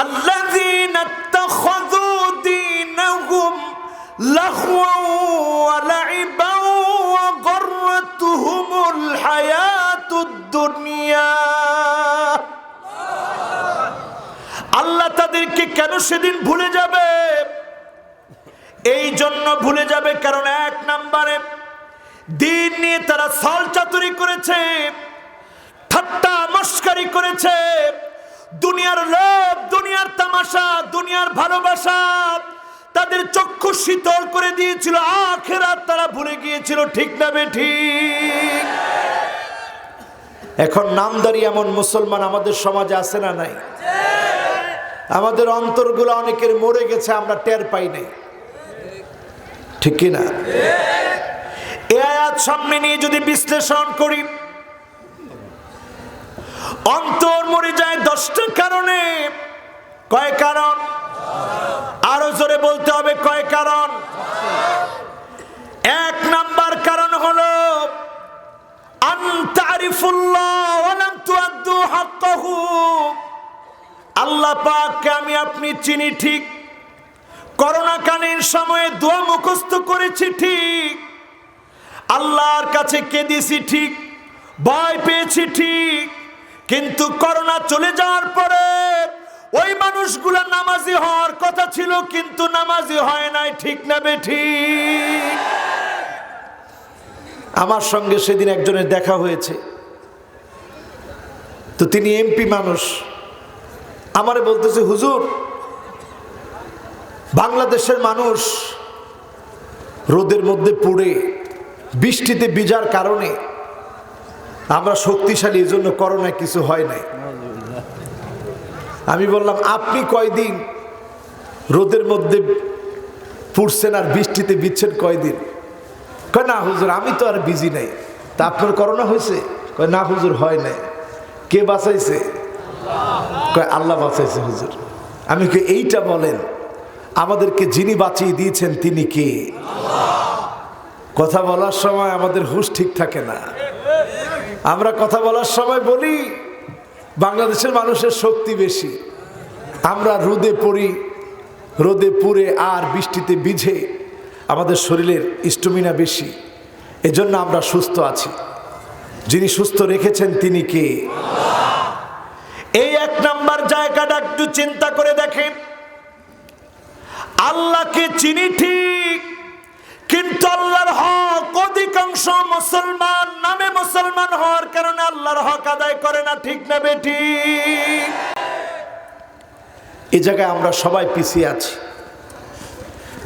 আল্লাযীনা ইত্তাখাযু দীনাহুম লাহওয়ান ওয়া লাইবান ওয়া গাররাতুহুমুল হায়াতুদ দুনিয়া। আল্লাহ তাদেরকে কেন সেদিন ভুলে যাবে? এই জন্য ভুলে যাবে কারণ এক নম্বরে দিন নিয়ে তারা ছল চাতুরি করেছে, ঠাট্টা মস্করি করেছে, দুনিয়ার লোভ, দুনিয়ার তামাশা, দুনিয়ার ভালোবাসা তাদের চক্ষু শীতল করে দিয়েছিল, আখিরাত তারা ভুলে গিয়েছিল। ঠিক না বেঠিক? এখন নামদারি এমন মুসলমান আমাদের সমাজে আছে না নাই? আমাদের অন্তরগুলো অনেকের মরে গেছে, আমরা টের পাই নাই। ঠিক কি না? এই আয়াত সামনে নিয়ে যদি বিশ্লেষণ করি, অন্তর মরে যায় 10টা কারণে। কয় কারণ? আরো জোরে বলতে হবে, কয় কারণ? এক নাম্বার কারণ হলো আনতারিফুল্লাহ ওয়া লাম তুআদ্দু হাক্কাহু। আল্লাহ পাককে আমি আপনি চিনি ঠিক, করোনাকালীন সময়ে দোয়া মুখস্থ করেছি ঠিক, আল্লাহর কাছে কেঁদেছি ঠিক, ভয় পেয়েছি ঠিক, কিন্তু করোনা চলে যাওয়ার পরে ওই মানুষগুলো নামাজি হওয়ার কথা ছিল কিন্তু নামাজি হয় নাই। ঠিক না বেঠিক? আমার সঙ্গে সেদিন একজনের দেখা হয়েছে, তো তিনি এমপি মানুষ, আমারে বলতেছে, হুজুর বাংলাদেশের মানুষ রোদের মধ্যে পড়ে বৃষ্টিতে ভিজার কারণে আমরা শক্তিশালী, এই জন্য করোনায় কিছু হয় নাই। আমি বললাম আপনি কয়দিন রোদের মধ্যে পুড়ছেন আর বৃষ্টিতে ভিজছেন কয়দিন? কয় না হুজুর আমি তো আর ভিজি নাই। তা আপনার করোনা হয়েছে? কয় না হুজুর হয় নাই। কে বাঁচাইছে? কয় আল্লাহ বাঁচাইছে হুজুর। আমি কই এইটা বলেন, আমাদেরকে যিনি বাঁচিয়ে দিয়েছেন তিনি কে? কথা বলার সময় আমাদের হুঁশ ঠিক থাকে না। আমরা কথা বলার সময় বলি বাংলাদেশের মানুষের শক্তি বেশি, আমরা রোদে পড়ি, রোদে পুড়ে আর বৃষ্টিতে ভিজে আমাদের শরীরের স্ট্যামিনা বেশি, এজন্য আমরা সুস্থ আছি। যিনি সুস্থ রেখেছেন তিনি কে? এই এক নাম্বার জায়গাটা একটু চিন্তা করে দেখেন। আল্লাহকে চিনি ঠিক, কিন্তু আল্লাহর হক অধিকাংশ মুসলমান নামে মুসলমান হওয়ার কারণে আল্লাহর হক আদায় করে না, ঠিক না বেঠিক? এই জায়গায় আমরা সবাই পিছিয়ে আছি,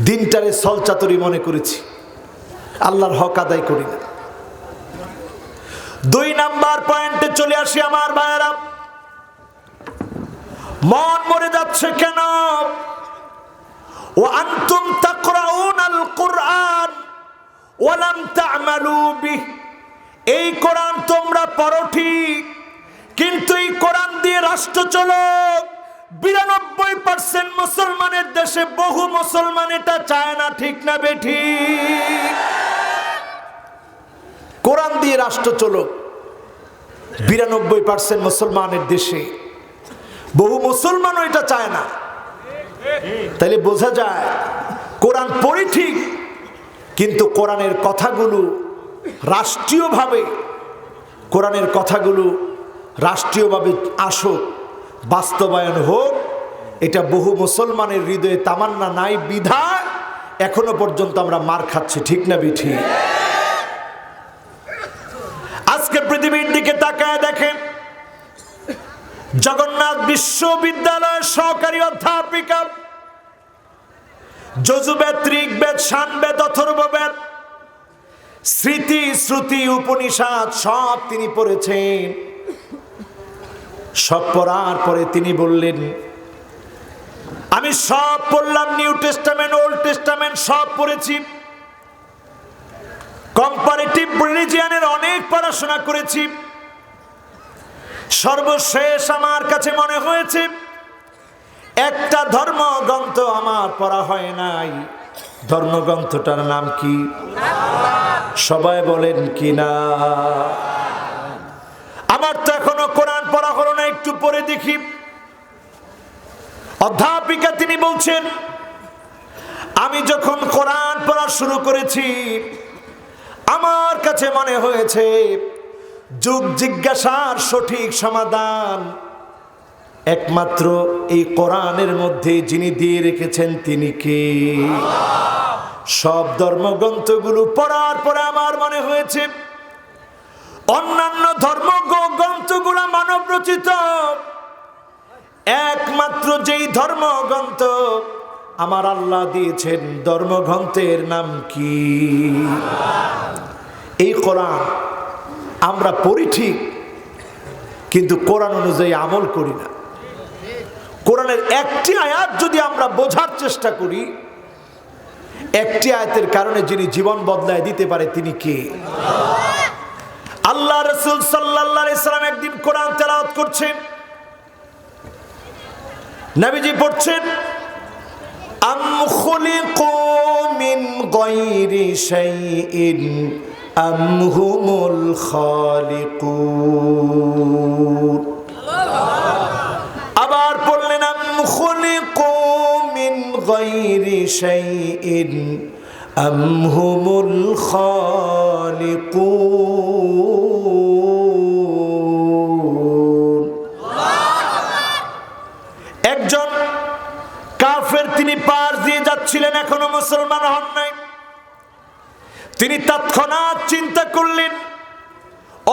দিনটারে ছলচাতুরি মনে করেছি, আল্লাহর হক আদায় করি না। 2 নাম্বার পয়েন্টে চলে আসি আমার ভাইয়েরা। মন মরে যাচ্ছে কেন? ওয়া আনতুম তাকরাউনাল কুরআন ওয়া লাম তা'মালু বিহি। এই কোরআন তোমরা পড়ো ঠিক, কিন্তু এই কোরআন দিয়ে রাষ্ট্র চলো। 92% মুসলমানের দেশে বহু মুসলমান এটা চায় না, ঠিক না বেঠিক? কোরআন দিয়ে রাষ্ট্র চলো 92% মুসলমানের দেশে, বহু মুসলমানও এটা চায় না। তাইলে বোঝা যায় কোরআন পড়ি ঠিক, কিন্তু কোরআনের কথাগুলো রাষ্ট্রীয়ভাবে, কোরআনের কথাগুলো রাষ্ট্রীয়ভাবে আসুক, বাস্তবায়ন হোক, এটা বহু মুসলমানের হৃদয়ে তামান্না নাই বিধায় এখনো পর্যন্ত আমরা মার খাচ্ছি, ঠিক না বেঠিক? আজকে পৃথিবীর দিকে তাকায় দেখেন, জগন্নাথ বিশ্ববিদ্যালয়ের সহকারী অধ্যাপিকা যজুবেদ, ঋগ্বেদ, সামবেদ, অথর্ববেদ, স্মৃতি, শ্রুতি, উপনিষদ সব তিনি পড়েছেন। সব পড়ার পরে তিনি বললেন আমি সব পড়লাম, নিউ টেস্টামেন্ট, ওল্ড টেস্টামেন্ট সব পড়েছি, কম্পারেটিভ রিলিজিয়ানের অনেক পড়াশোনা করেছি। সর্বশেষ আমার কাছে মনে হয়েছে একটা ধর্মগ্রন্থ আমার পড়া হয় নাই। ধর্মগ্রন্থটার নাম কি? সবাই বলেন কি না? আমার তো এখনো কোরআন পড়া হলো না, একটু পড়ে দেখি। অধ্যাপিকা তিনি বলছেন আমি যখন কোরআন পড়া শুরু করেছি আমার কাছে মনে হয়েছে যুগ জিজ্ঞাসার সঠিক সমাধান একমাত্র এই কোরআনের মধ্যে যিনি দিয়ে রেখেছেন তিনি কে? সব ধর্মগ্রন্থগুলো পড়ার পরে আমার মনে হয়েছে অন্যান্য ধর্মগ্রন্থগুলো মানব রচিত, একমাত্র যেই ধর্মগ্রন্থ আমার আল্লাহ দিয়েছেন ধর্মগ্রন্থের নাম কি? এই কোরআন আমরা পড়ি ঠিক, কিন্তু কোরআন অনুযায়ী আমল করি না। কোরআনের একটি আয়াত যদি আমরা বোঝার চেষ্টা করি, একটি আয়াতের কারণে যিনি জীবন বদলায় দিতে পারে তিনি কে? আল্লাহ রাসূল সাল্লাল্লাহু আলাইহি সাল্লাম একদিন কোরআন তেলাওয়াত করছেন, নবীজি পড়ছেন আম খুলিকু মিন গায়রি শাইইন আম হুমুল খালিকুন। আবার পড়লেন আম খুলিকু মিন গায়রি শাইইন আম হুমুল খালিকুন। একজন কাফের তিনি পার দিয়ে যাচ্ছিলেন, এখনো মুসলমান হন নাই। তিনি তৎক্ষণাৎ চিন্তা করলেন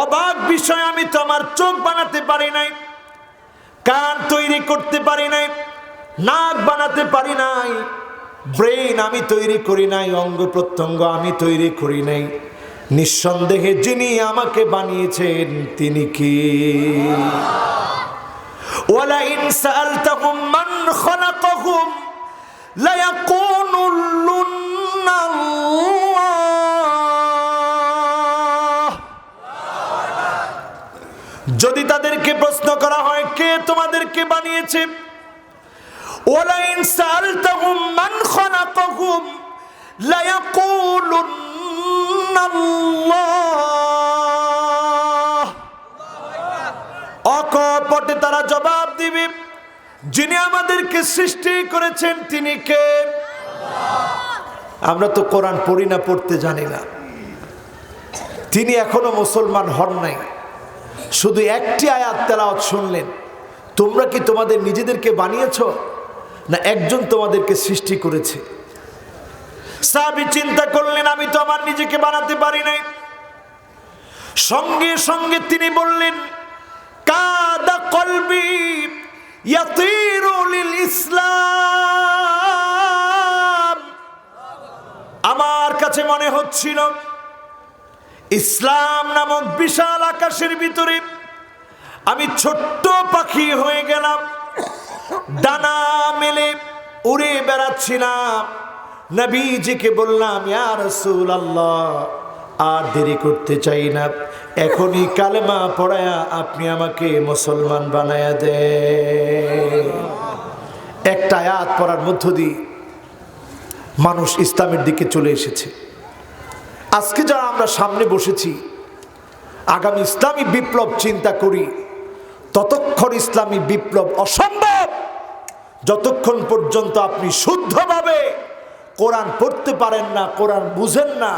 অবাক বিষয়, আমি তো আমার চোখ বানাতে পারি নাই, কান তৈরি করতে পারি নাই, নাক বানাতে পারি নাই, ব্রেন আমি তৈরি করি নাই, অঙ্গ প্রত্যঙ্গ আমি তৈরি করি নাই, নিঃসন্দেহে যিনি আমাকে বানিয়েছেন তিনি কি? ওয়ালা ইন সাআলতাহুম মান খালাকাহুম লায়াকুলুন্না আল্লাহ। যদি তাদেরকে প্রশ্ন করা হয় কে তোমাদেরকে বানিয়েছে, ওয়ালা ইন সাআলতাহুম মান খালাকাহুম লায়াকুলুন্না আল্লাহ। অকপটে তারা জবাব দিবে যিনি আমাদেরকে সৃষ্টি করেছেন তিনি কে? আমরা তো কোরআন পড়ি না, পড়তে জানি না। তিনি এখনো মুসলমান হন নাই, শুধু একটি আয়াত তেলাওয়াত শুনলেন। তোমরা কি তোমাদের নিজেদেরকে বানিয়েছো, না একজন তোমাদেরকে সৃষ্টি করেছে? সাহাবী চিন্তা করলেন আমি তো আমার নিজেকে বানাতে পারি নাই। সঙ্গে সঙ্গে তিনি বললেন কাদা কলবি ইয়াতিরু লিল ইসলাম। আমার কাছে মনে হচ্ছিল ইসলাম নামক বিশাল আকাশের ভিতরে আমি ছোট্ট পাখি হয়ে গেলাম, ডানা মেলে উড়ে বেড়াচ্ছিলাম। নবীজিকে বললাম ইয়া রাসূলুল্লাহ, আর দেরি করতে চাই না, এখনই কালেমা পড়ায়া আপনি আমাকে মুসলমান বানায়া দেন। একটা আয়াত পড়ার মধ্য দিয়ে মানুষ ইসলামের দিকে চলে এসেছে। আজকে যারা আমরা সামনে বসেছি, আগামী ইসলামী বিপ্লব চিন্তা করি, ততক্ষণ ইসলামী বিপ্লব অসম্ভব যতক্ষণ পর্যন্ত আপনি শুদ্ধভাবে কোরআন পড়তে পারেন না, কোরআন বুঝেন না।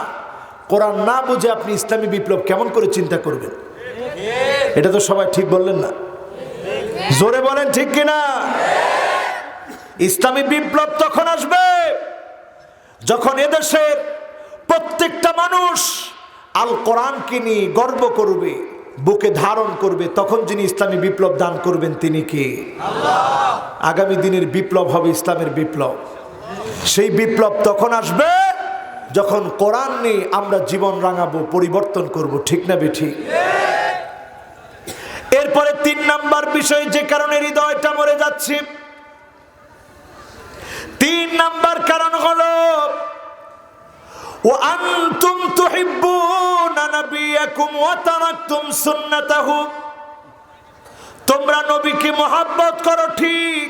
কোরআন না বুঝে আপনি ইসলামী বিপ্লব কেমন করে চিন্তা করবেন? এটা তো সবাই ঠিক বললেন না, জোরে বলেন ঠিক কিনা? ইসলামী বিপ্লব তখন আসবে যখন এদেশের প্রত্যেকটা মানুষ আল কোরআনকে নিয়ে গর্ব করবে, বুকে ধারণ করবে। তখন যিনি ইসলামী বিপ্লব দান করবেন তিনি কে? আল্লাহ। আগামী দিনের বিপ্লব হবে ইসলামের বিপ্লব। সেই বিপ্লব তখন আসবে যখন কোরআন নিয়ে আমরা জীবন রাঙাবো, পরিবর্তন করব, ঠিক না বেঠিক? এরপরে ৩ নাম্বার বিষয় যে কারণে হৃদয়টা মরে যাচ্ছে, ৩ নাম্বার কারণ হলো ওয়া আনতুম তুহিব্বুনা নাবিয়াকুম ওয়া তারাকতুম সুন্নাতাহু। তোমরা নবীকে মহব্বত করো ঠিক,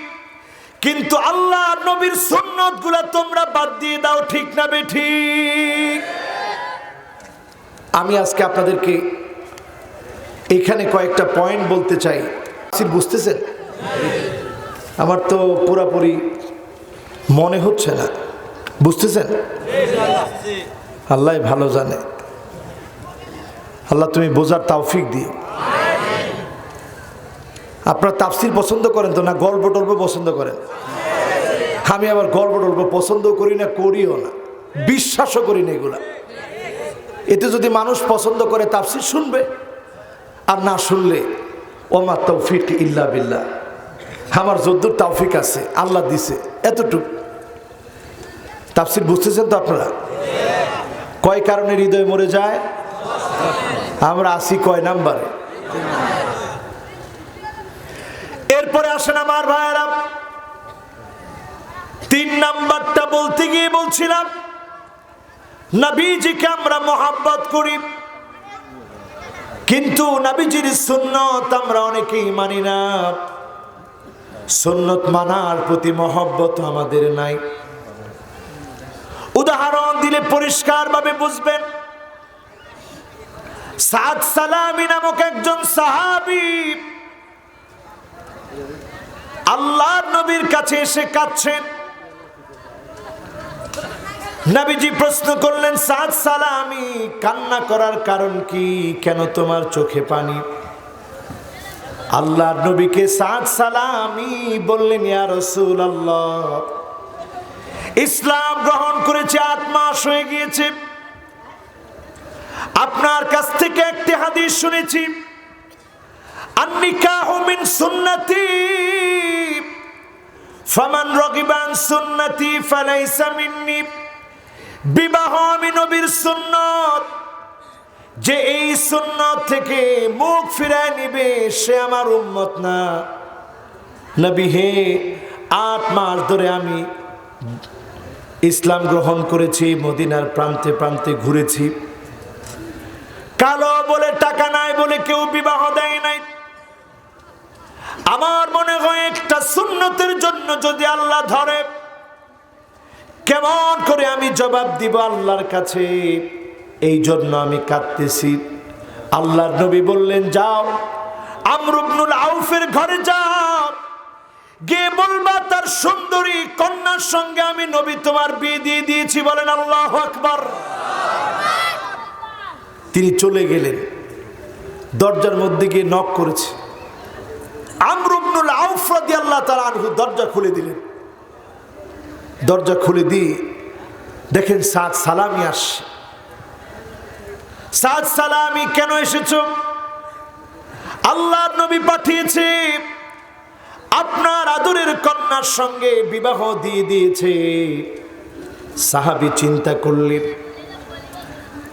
কিন্তু আল্লাহ নবীর সুন্নতগুলো তোমরা বাদ দিয়ে দাও, ঠিক না বেঠিক? আমি আজকে আপনাদেরকে এখানে কয়েকটা পয়েন্ট বলতে চাই। বুঝতেছেন? আমার তো পুরোপুরি মনে হচ্ছে না, বুঝতেছেন? আল্লাহ ভালো জানে। আল্লাহ তুমি বোঝার তৌফিক দিও। আপনারা তাফসীর পছন্দ করেন তো, না গল্প টল্প পছন্দ করেন? আমি আবার গল্প টল্প পছন্দ করি না, করিও না, বিশ্বাসও করি না এগুলা। এতে যদি মানুষ পছন্দ করে তাফসীর শুনবে, আর না শুনলে ওমা তৌফিক ইল্লা বিল্লাহ। আমার যদ্দুর তৌফিক আছে আল্লাহ দিছে এতটুকু। তাফসীর বুঝতেছেন তো আপনারা? কয় কারণে হৃদয় মরে যায়? আমরা আসি কয় নাম্বারে? এরপরে আসেন আমার ভাইয়েরা, ৩ নাম্বারটা বলতে গিয়ে বলছিলাম নবীজিকে আমরা মহব্বত করি, কিন্তু নবীজির সুন্নত আমরা অনেকেই মানি না। সুন্নত মানার প্রতি মহব্বত আমাদের নাই। উদাহরণ দিলে পরিষ্কারভাবে বুঝবেন। সাদ সালামি নামক একজন সাহাবী আল্লাহর নবীর কাছে এসে কাঁদছেন। নবীজি প্রশ্ন করলেন, সাদ সালামি কান্না করার কারণ কি? কেন তোমার চোখে পানি? আল্লাহর নবীকে সাদ সালামি বললেন, ইয়া রাসূলুল্লাহ, ইসলাম গ্রহণ করেছে 8 মাস হয়ে গিয়েছে। আপনার কাছ থেকে একটি হাদিস শুনেছি, আন-নিকাহু মিন সুন্নতি ফামান রাগিবা আন সুন্নতি ফালাইসা মিন্নি। বিবাহ আমি নবীর সুন্নত, যে এই সুন্নাত থেকে মুখ ফিরায় নিবে সে আমার উম্মত না। নবী হে, 8 মাস ধরে আমি ইসলাম গ্রহণ করেছি, মদিনার প্রান্তে প্রান্তে ঘুরেছি, কালো বলে টাকা নাই বলে কেউ বিবাহ দেয় নাই। আমার মনে হয় একটা সুন্নতের জন্য যদি আল্লাহ ধরে, কেমন করে আমি জবাব দিব আল্লাহর কাছে? এই জন্য আমি কাঁদতেছি। আল্লাহর নবী বললেন, যাও আমর ইবনুল আউফের ঘরে যাও, গিয়ে বলবা তার সুন্দরী কন্যার সঙ্গে আমি নবী তোমার বিয়ে দিয়ে দিয়েছি। বলেন আল্লাহু আকবার। তিনি চলে গেলেন, দরজার মধ্যে গিয়ে নক করেছে। আমর ইবনুল আউফ রাদিয়াল্লাহু তাআলা আনহু দরজা খুলে দিলেন। দরজা খুলে দিয়ে দেখেন সাদ সালামি আসছে। সাদ সালামি, কেন এসেছো? আল্লাহর নবী পাঠিয়েছে, আপনার আদরের কন্যার সঙ্গে বিবাহ দিয়ে দিয়েছে। সাহাবী চিন্তা করলেন,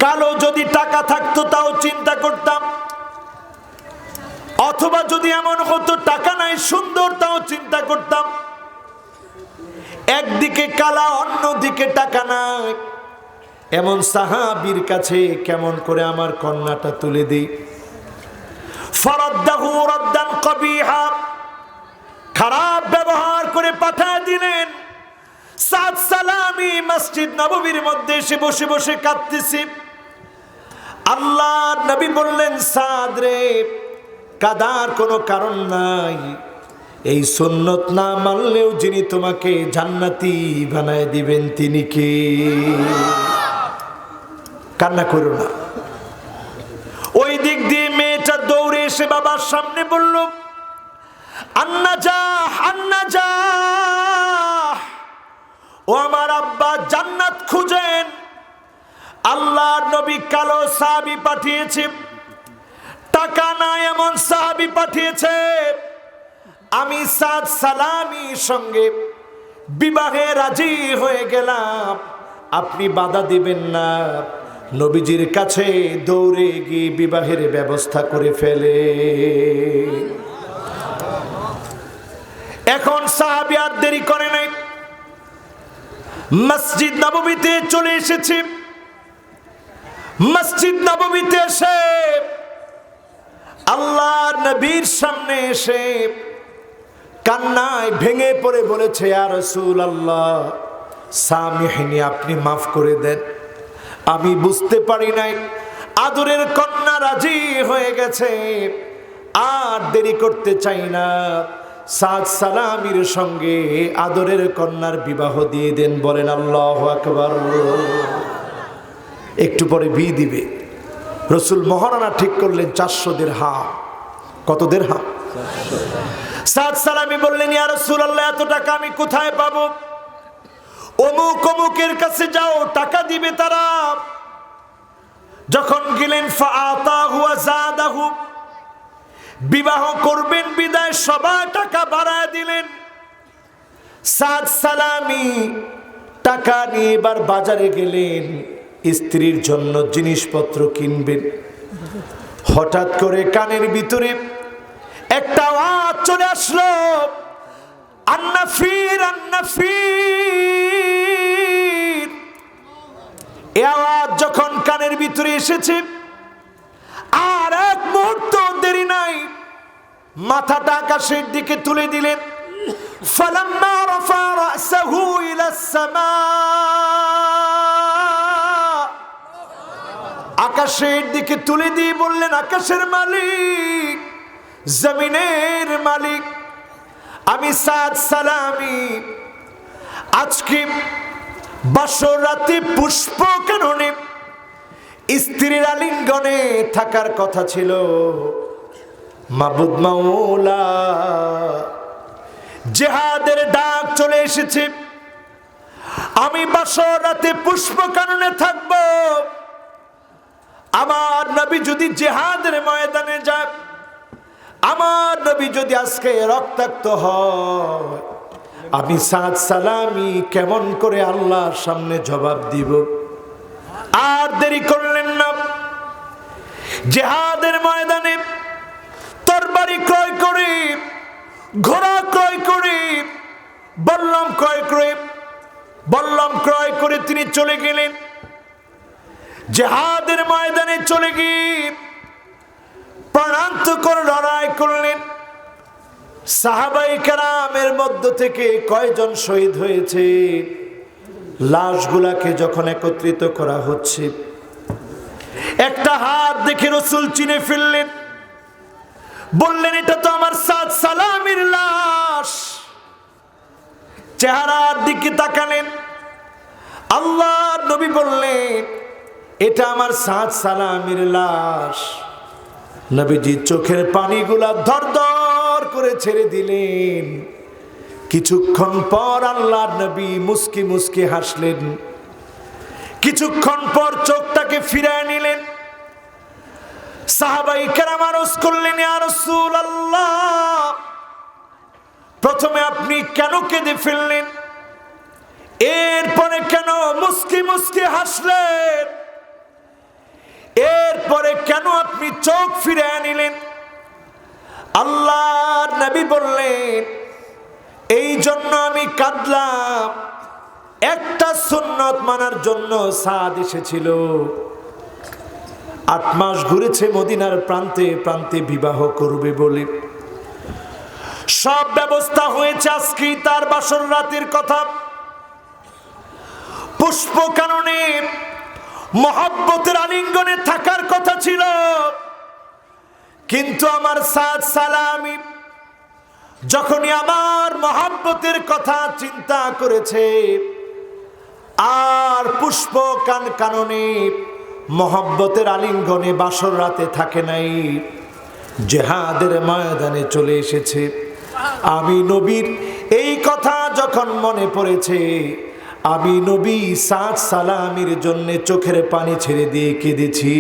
কালো যদি টাকা থাকতো তাও চিন্তা করতাম, অথবা যদি এমন হতো টাকা নাই সুন্দর তাও চিন্তা করতাম। একদিকে কালা, অন্যদিকে টাকা নাই, এমন সাহাবীর কাছে কেমন করে আমার কন্যাটা তুলে দিই? ফারাদ্দাহু রাদ্দান কবিহা, খারাপ ব্যবহার করে পাঠিয়ে দিলেন। সাদ সালামি মসজিদ নববীর মধ্যে এসে বসে বসে কাঁদতেছে। আল্লাহর নবী বললেন, সাদ রে, কাদার কোনো কারণ নাই, এই সুন্নত না মানলেও যিনি তোমাকে জান্নাতি বানায় দিবেন তিনি কে? কান্না করো না। ওই দিক দিয়ে মেয়েটা দৌড়ে এসে বাবার সামনে বলল, আন্নাজাহ আন্নাজাহ, ও আমার আব্বা জান্নাত খুঁজেন। আল্লাহর নবী কালো সাহাবী পাঠিয়েছে, টাকা নাই এমন সাহাবী পাঠিয়েছে। আমি সাদ সালামির সঙ্গে বিবাহে রাজি হয়ে গেলাম, আপনি বাধা দিবেন না। নবীজির কাছে দৌড়ে গিয়ে বিবাহের ব্যবস্থা করে ফেলে। এখন সাহাবী আর দেরি করে নাই, মসজিদ নববীতে চলে এসেছে। মসজিদ নববীতে এসে আল্লাহর নবীর সামনে এসে কান্নায় ভেঙে পড়ে বলেছে, ইয়া রাসূলুল্লাহ সামিহনি, আপনি মাফ করে দেন, আমি বুঝতে পারি নাই, আদরের কন্যা রাজি হয়ে গেছে, আর দেরি করতে চাই না, সাদ সালামির সঙ্গে আদরের কন্যার বিবাহ দিয়ে দেন। বলেন আল্লাহু আকবার। একটু পরে বিয়ে দিবে। রসুল মহারানা ঠিক করলেন 400 দিরহাম। কত দিরহাম? সাদ সালামি বললেন, ইয়া রাসূলুল্লাহ এত টাকা আমি কোথায় পাবো? অমুক অমুকের কাছে যাও, টাকা দিবে তারা। যখন গেলেন ফাআতাহু ওয়া যাদাহু, বিবাহ করবেন বিদায় সবাই টাকা বাড়ায় দিলেন। সাদ সালামি টাকা নিয়ে এবার বাজারে গেলেন, স্ত্রীর জন্য জিনিসপত্র কিনবেন। হঠাৎ করে কানের ভিতরে একটা আওয়াজ চলে আসলো, আন্নাফির আন্নাফির। এই আওয়াজ যখন কানের ভিতরে এসেছে, আর এক মুহূর্ত দেরি নাই, মাথাটা আকাশের দিকে তুলে দিলেন। ফালাম্মা রাফা রাসাহু ইলাস সামা, আকাশের দিকে তুলে দিয়ে বললেন, আকাশের মালিক, জমিনের মালিক, আমি সাদ সালামি আজকে বাসর রাতে পুষ্প কাননে স্ত্রীর আলিঙ্গনে থাকার কথা ছিল। মাবুদ মাওলা, জিহাদের ডাক চলে এসেছে, আমি বাসর রাতে পুষ্প কাননে থাকব। আমার নবী যদি জিহাদের ময়দানে যায়, আমার নবী যদি আজকে রক্তাক্ত হয়, আমি সাদ সালামি কেমন করে আল্লাহর সামনে জবাব দিব? আর দেরি করলেন না, জিহাদের ময়দানে তরবারি ক্রয় করে, ঘোড়া ক্রয় করে, বল্লম ক্রয় করে তিনি চলে গেলেন। জিহাদের ময়দানে চলে গিয়ে প্রাণান্তকর লড়াই করলেন। সাহাবায়ে কেরামের মধ্য থেকে কয়জন শহীদ হয়েছে, লাশগুলাকে যখন একত্রিত করা হচ্ছে, একটা হাত দেখে রাসূল চিনে ফেললেন। বললেন, এটা তো আমার সাদ সালামের লাশ। চেহারার দিকে তাকালেন, আল্লাহর নবী বললেন, এটা আমার সাদ সালামের লাশ। নবীজি চোখের পানিগুলা ধরধর করে ছেড়ে দিলেন। কিছুক্ষণ পর আল্লাহর নবী মুস্কি মুস্কি হাসলেন। কিছুক্ষণ পর চোখটাকে ফিরিয়ে নিলেন। সাহাবায়ে কেরাম আরজ করলেন, ইয়া রাসূলুল্লাহ, প্রথমে আপনি কেন কেঁদে ফেললেন, এরপরে কেন মুস্কি মুস্কি হাসলেন, এরপরে কেন আপনি চোখ ফিরিয়ে নিলেন? আল্লাহর নবী বললেন, এই জন্য আমি কাঁদলাম, একটা সুন্নত মানার জন্য সাদ এসেছিল। 8 মাস ঘুরেছে মদিনার প্রান্তে প্রান্তে বিবাহ করবে বলে। সব ব্যবস্থা হয়েছে, আজকে তার বাসর রাতের কথা। পুষ্প কাননে মহব্বতের আলিঙ্গনে থাকার কথা ছিল, কিন্তু আমার সাদ সালামি যখনই আমার মহব্বতের কথা চিন্তা করেছে, আর পুষ্প কাননে মহব্বতের আলিঙ্গনে বাসর রাতে থাকে নাই, জিহাদের ময়দানে চলে এসেছে। আমি নবীর এই কথা যখন মনে পড়েছে, আমি নবী সাদ সালামের জন্য চোখের পানি ছেড়ে দিয়ে কেঁদেছি।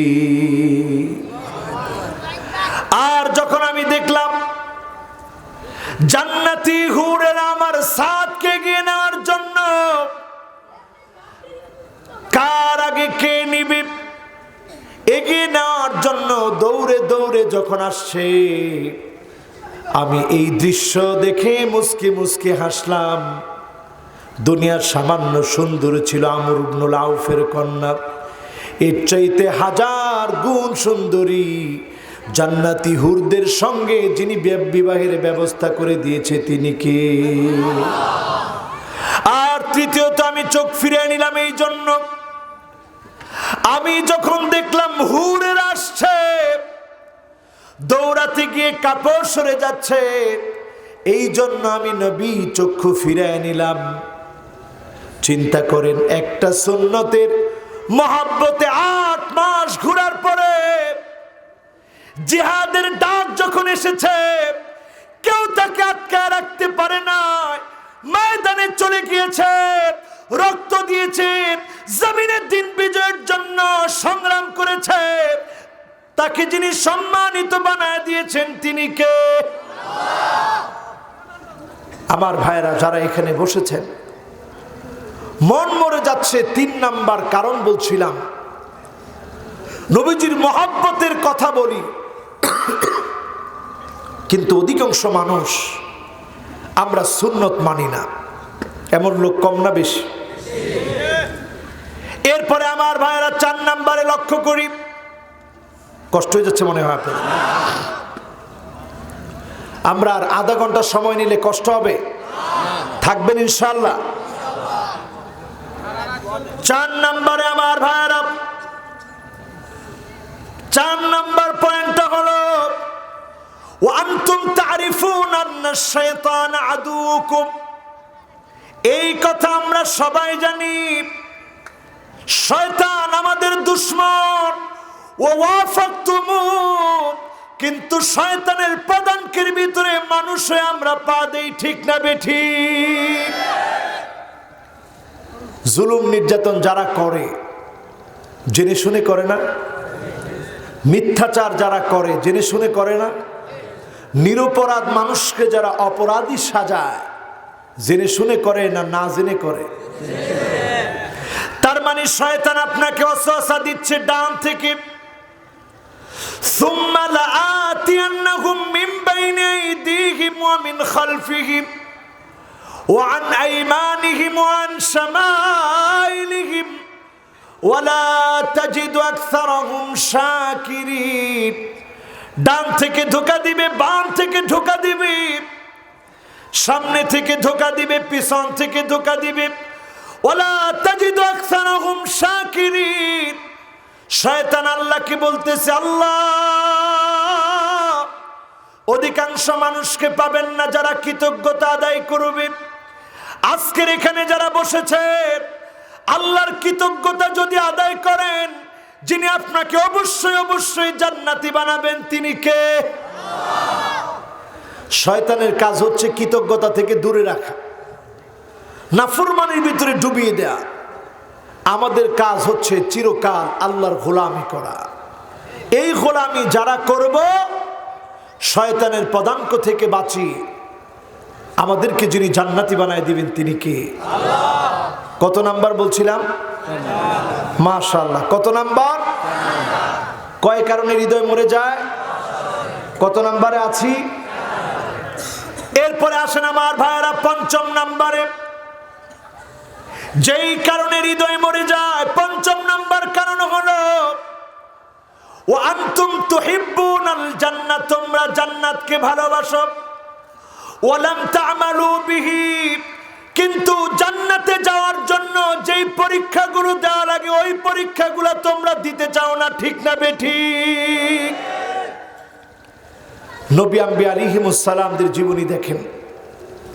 আর যখন আমি দেখলাম জান্নাতি হুরেরা আমার সাদকে এগিয়ে নেওয়ার জন্য, কার আগে কে নিবে, এগিয়ে নেওয়ার জন্য দৌড়ে দৌড়ে যখন আসছে, আমি এই দৃশ্য দেখে মুস্কি মুস্কি হাসলাম। দুনিয়ার সামান্য সুন্দর ছিল আমর ইবনুল আউফের কন্যা, এর চাইতে 1000 গুণ সুন্দরী জান্নাতি হুরদের সঙ্গে যিনি বিবাহের ব্যবস্থা করে দিয়েছে তিনি কে? আর তৃতীয়ত আমি চোখ ফিরিয়ে নিলাম এই জন্য, আমি যখন দেখলাম হুরের আসছে, দৌড়াতে গিয়ে কাপড় সরে যাচ্ছে, এই জন্য আমি নবী চক্ষু ফিরিয়ে নিলাম। চিন্তা করেন, একটা সুন্নতের মহব্বতে 8 মাস ঘোরার পরে জিহাদের ডাক যখন এসেছে, কেউ তাকে আটকায় রাখতে পারে না। ময়দানে চলে গিয়েছে, রক্ত দিয়েছে, জমিনের দিন বিজয়ের জন্য সংগ্রাম করেছে। তাকে যিনি সম্মানিত বানায় দিয়েছেন তিনি কে? আমার ভাইরা যারা এখানে বসেছেন, মন মরে যাচ্ছে। 3 নাম্বার কারণ বলছিলাম, নবীজির মহব্বতের কথা বলি, কিন্তু অধিকাংশ মানুষ আমরা সুন্নত মানি না। এমন লোক কম না বেশি? এরপরে আমার ভাইয়েরা 4 নাম্বারে লক্ষ্য করি। কষ্ট হয়ে যাচ্ছে মনে হয় আপনার? আমরা আর আধা ঘন্টা সময় নিলে কষ্ট হবে? থাকবেন ইনশাআল্লাহ? 4 নাম্বারে আমার ভাইয়েরা, 4 নাম্বার পয়েন্টটা হলো, ওয়ান্তুম তারিফুন আন্না শাইতান আদুকুম। এই কথা আমরা সবাই জানি, শয়তান আমাদের দুশমন। ওয়াফাকতুমু, কিন্তু শয়তানের পদাঙ্কের ভিতরে মানুষ হয়ে আমরা পা দেই, ঠিক না বেঠিক? জুলুম নির্যাতন যারা করে জেনে শুনে করে না? মিথ্যাচার যারা করে জেনে শুনে করে না? নিরপরাধ মানুষকে যারা অপরাধী সাজায় জেনে শুনে করে না না জেনে করে? তার মানে শয়তান আপনাকে ওয়াসওয়াসা দিচ্ছে ডান থেকে, ثم لآتينهم من بين أيديهم ومن خلفهم وعن أيمانهم وعن شمائلهم ولا تجد أكثرهم شاكرين। ডান থেকে ধোঁকা দিবে, বাম থেকে ধোঁকা দিবে, সামনে থেকে ধোঁকা দিবে, পিছন থেকে ধোঁকা দিবে। ওয়ালা তাজিদু আকসারহুম শাকিরিন। শয়তান আল্লাহকে বলতেছে, আল্লাহ অধিকাংশ মানুষকে পাবেন না যারা কৃতজ্ঞতা আদায় করবে। আজকের এখানে যারা বসেছে আল্লাহর কৃতজ্ঞতা যদি আদায় করেন, যিনি আপনাকে অবশ্যই অবশ্যই জান্নাতি বানাবেন তিনি কে? শয়তানের কাজ হচ্ছে কৃতজ্ঞতা থেকে দূরে রাখা, নাফরমানির ভিতরে ডুবিয়ে দেয়া। আমাদের কাজ হচ্ছে চিরকাল আল্লাহর গোলামি করা। এই গোলামি যারা করব, শয়তানের পদাঙ্ক থেকে বাঁচি আমাদেরকে যিনি জান্নাতি বানায় দিবেন তিনি কে? কত নাম্বার বলছিলাম? মাশাআল্লাহ। কত নাম্বার? কয় কারণে হৃদয় মরে যায়? কত নাম্বারে আছি? এরপরে আসেন আমার ভাইয়েরা পঞ্চম নাম্বারে। যেই কারণে হৃদয় মরে যায়, পঞ্চম নাম্বার কারণ হলো ওয়া আনতুম তুহিব্বুনাল জান্নাত, তোমরা জান্নাতকে ভালোবাসো। ওয়া লাম তা'মালু বিহি, কিন্তু জান্নাতে যাওয়ার জন্য যেই পরীক্ষাগুলো দেওয়া লাগে ওই পরীক্ষাগুলো তোমরা দিতে চাও না, ঠিক না বেঠিক? নবী আম্বিয়া আলাইহিমুস সালামদের জীবনী দেখেন,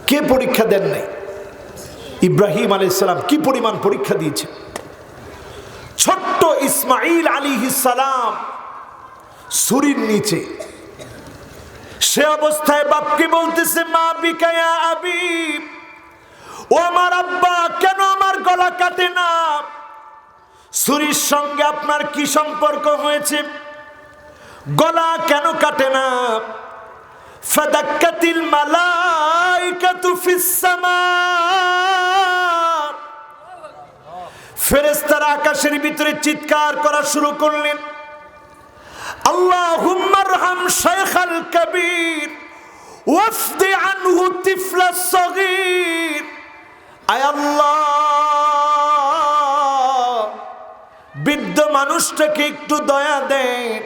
কে পরীক্ষা দেন নাই? ইব্রাহিম আলাইহিস সালাম কি পরিমাণ পরীক্ষা দিয়েছেন। ছোট্ট ইসমাঈল আলাইহিস সালাম ছুরির নিচে, সে অবস্থায় বাপকে বলতেছে, মা বিকা ইয়া আবি, ও আমার আব্বা, কেন আমার গলা কাটে না? ছুরির সঙ্গে আপনার কি সম্পর্ক হয়েছে? গলা কেন কাটে না? ফাদাক্কাতিল মালাইকাতু ফিস সামা, ফেরেশতারা আকাশের ভিতরে চিৎকার করা শুরু করলেন, আল্লাহুম্মা আরহাম শাইখাল কাবীর ওয়াফদি আনহু তিফলাস সাগীর। আয় আল্লাহ, বৃদ্ধ মানুষটাকে একটু দয়া দেন,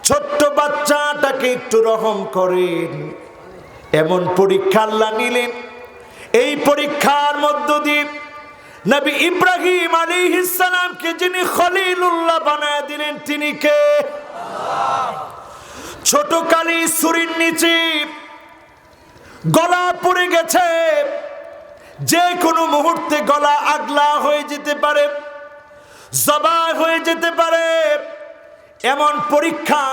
ছোট্ট বাচ্চাটাকে একটু রহম করেন। এমন পরীক্ষা আল্লাহ নিলেন। এই পরীক্ষার মধ্য দিয়ে নবী ইব্রাহিম আলাইহিস সালামকে যিনি খলিলুল্লাহ বানায় দিলেন তিনি কে? ছোট কালি ছুরির নিচে গলা পড়ে গেছে, যে কোনো মুহূর্তে গলা আগলা হয়ে যেতে পারে, জবাই হয়ে যেতে পারে, এমন পরীক্ষা।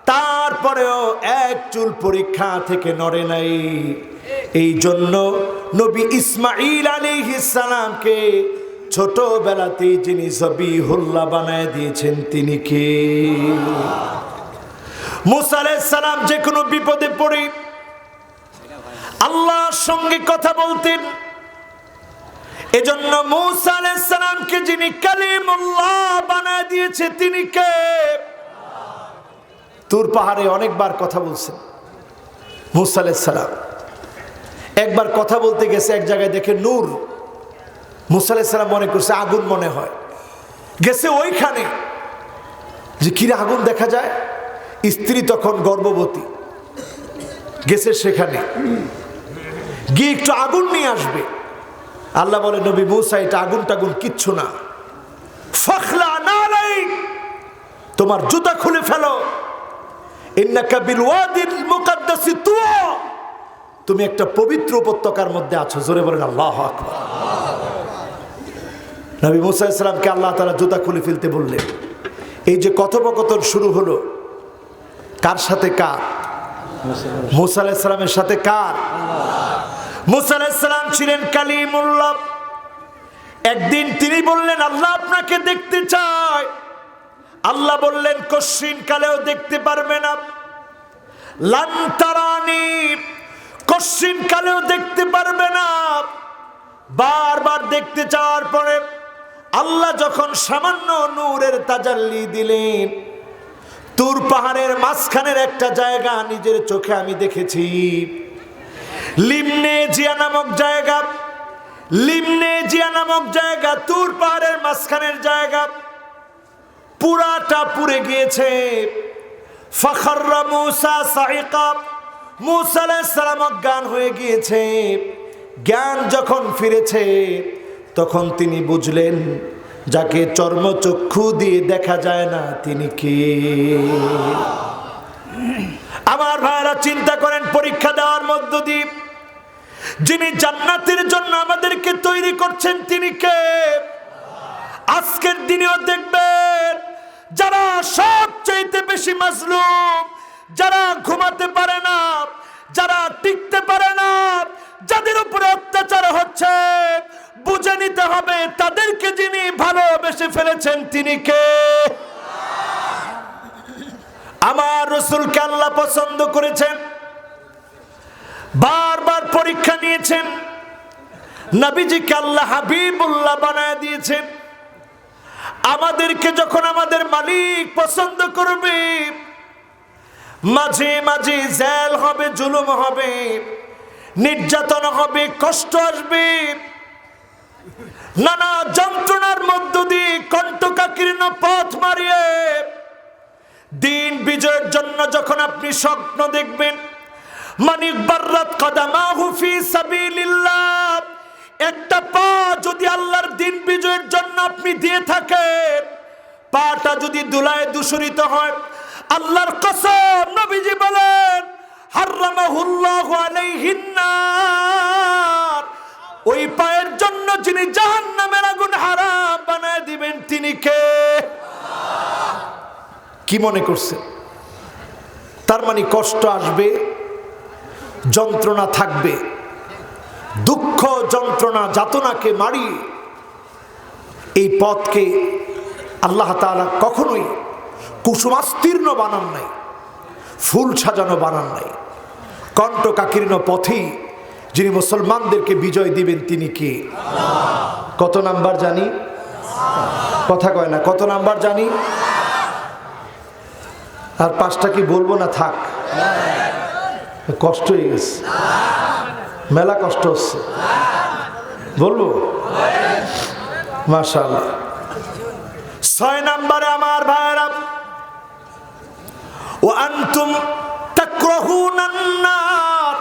তারপরেও এক চুল পরীক্ষা থেকে নড়ে নাই। এই জন্য নবী ইসমাঈল আলাইহিস সালামকে ছোটবেলাতেই যিনি জবিহুল্লাহ বানায় দিয়েছেন তিনি কে? মুসা আলাইহিস সালাম যে কোনো বিপদে পড়ে আল্লাহর সঙ্গে কথা বলতেন। এজন্য মুসা আলাইহিস সালামকে যিনি কালিমুল্লাহ বানায় দিয়েছে তিনি কে? তুর পাহাড়ে অনেকবার কথা বলছেন মুসা আলাইহিস সালাম। একবার কথা বলতে গেছে, এক জায়গায় দেখে নূর। মুসা আলাইহিস সালাম মনে করছে আগুন মনে হয়, গেছে ওইখানে, যে কিরে আগুন দেখা যায়। স্ত্রী তখন গর্ভবতী, গেছে সেখানে, গিয়ে একটু আগুন নিয়ে আসবে। আল্লাহ বলে, নবী মুসা, এটা আগুন টাগুন কিচ্ছু না, ফাখলা নালাইক, তোমার জুতা খুলে ফেলো, ইন্নাকা বিল ওয়াদিল মুকাদ্দাসি তুয়া, তুমি একটা পবিত্র উপত্যকার মধ্যে আছো। জোরে বলেন আল্লাহু আকবার। নবী মুসা আলাইহিস সালামকে আল্লাহ তাআলা জুতা খুলে ফেলতে বললেন। এই যে কথোপকথন শুরু হলো, কার সাথে? কার? মুসা আলাইহিস সালামের সাথে। কার? মুসা আলাইহিস সালাম ছিলেন কালিমুল্লাহ। একদিন তিনি বললেন, আল্লাহ আপনাকে দেখতে চায়। আল্লাহ বললেন, কশিন কালেও দেখতে পারবে না। লান তারানি, কশিন কালেও দেখতে পারবে না। বারবার দেখতে চাওয়ার পরে আল্লাহ যখন সামান্য নূরের তাজাল্লি দিলেন, তুর পাহাড়ের মাঝখানের একটা জায়গা নিজের চোখে আমি দেখেছি, লিমনে জিয়া নামক জায়গা। লিমনে জিয়া নামক জায়গা তুর পাহাড়ের মাঝখানের জায়গা, পুরাটা পুড়ে গিয়েছে। ফাখররা মূসা সাইকা, মূসা আলাইহিস সালাম অজ্ঞান হয়ে গিয়েছে। জ্ঞান যখন ফিরেছে তখন তিনি বুঝলেন যাকে চর্মচক্ষু দিয়ে দেখা যায় না তিনি কে। আমার ভাইরা চিন্তা করেন, পরীক্ষা দেওয়ার মধ্য দিয়ে যিনি জান্নাতের জন্য আমাদেরকে তৈরি করছেন তিনি কে? আজকের দিনেও দেখবেন যারা সবচেয়ে বেশি মাজলুম, যারা ঘুমাতে পারে না, যারা টিকতে পারে না, যাদের উপরে অত্যাচার হচ্ছে, বুঝে নিতে হবে তাদেরকে যিনি ভালোবেসে ফেলেছেন তিনি কে? আমার রাসূলকে আল্লাহ পছন্দ করেছেন, বারবার পরীক্ষা নিয়েছেন, নবীজিকে আল্লাহ হাবিবুল্লাহ বানায় দিয়েছেন। আমাদেরকে যখন আমাদের মালিক পছন্দ করবে, মাঝে মাঝে জেল হবে, জুলুম হবে, নির্যাতন হবে, কষ্ট আসবে, নানা যন্ত্রণার মধ্য দিয়ে কণ্টকাকীর্ণ পথ মারিয়ে দিন বিজয়ের জন্য যখন আপনি স্বপ্ন দেখবেন, মানিক বাররাত কদামাহু ফি সাবিলিল্লাহ, একটা পা যদি আল্লাহর দিন বিজয়ের জন্য আপনি দিয়ে থাকেন, পাটা যদি ধুলায় দূষিত হয়, আল্লাহর কসম নবীজি বলেন হারামাহুল্লাহু আলাইহিন নার, ওই পায়ের জন্য যিনি জাহান্নামের আগুন হারাম বানায় দিবেন তিনি কে? কি মনে করছেন? তার মানে কষ্ট আসবে, যন্ত্রণা থাকবে, দুঃখ যন্ত্রণা যাতনাকে মারিয়ে এই পথকে আল্লাহ তাআলা কখনোই কুসুমাস্তীর্ণ বানান নাই, ফুল সাজানো বানান নাই। কণ্টকাকীর্ণ পথেই যিনি মুসলমানদেরকে বিজয় দিবেন তিনি কে? কত নাম্বার জানি? কথা কয় না, কত নাম্বার জানি? আর পাঁচটা কি বলবো না থাক? কষ্ট হয়ে গেছে, মেলা কষ্ট হচ্ছে, বলবো? মাশাআল্লাহ। 6 নম্বরে আমার ভাইরা, ওয়া আনতুম তাকরাহুনান নার,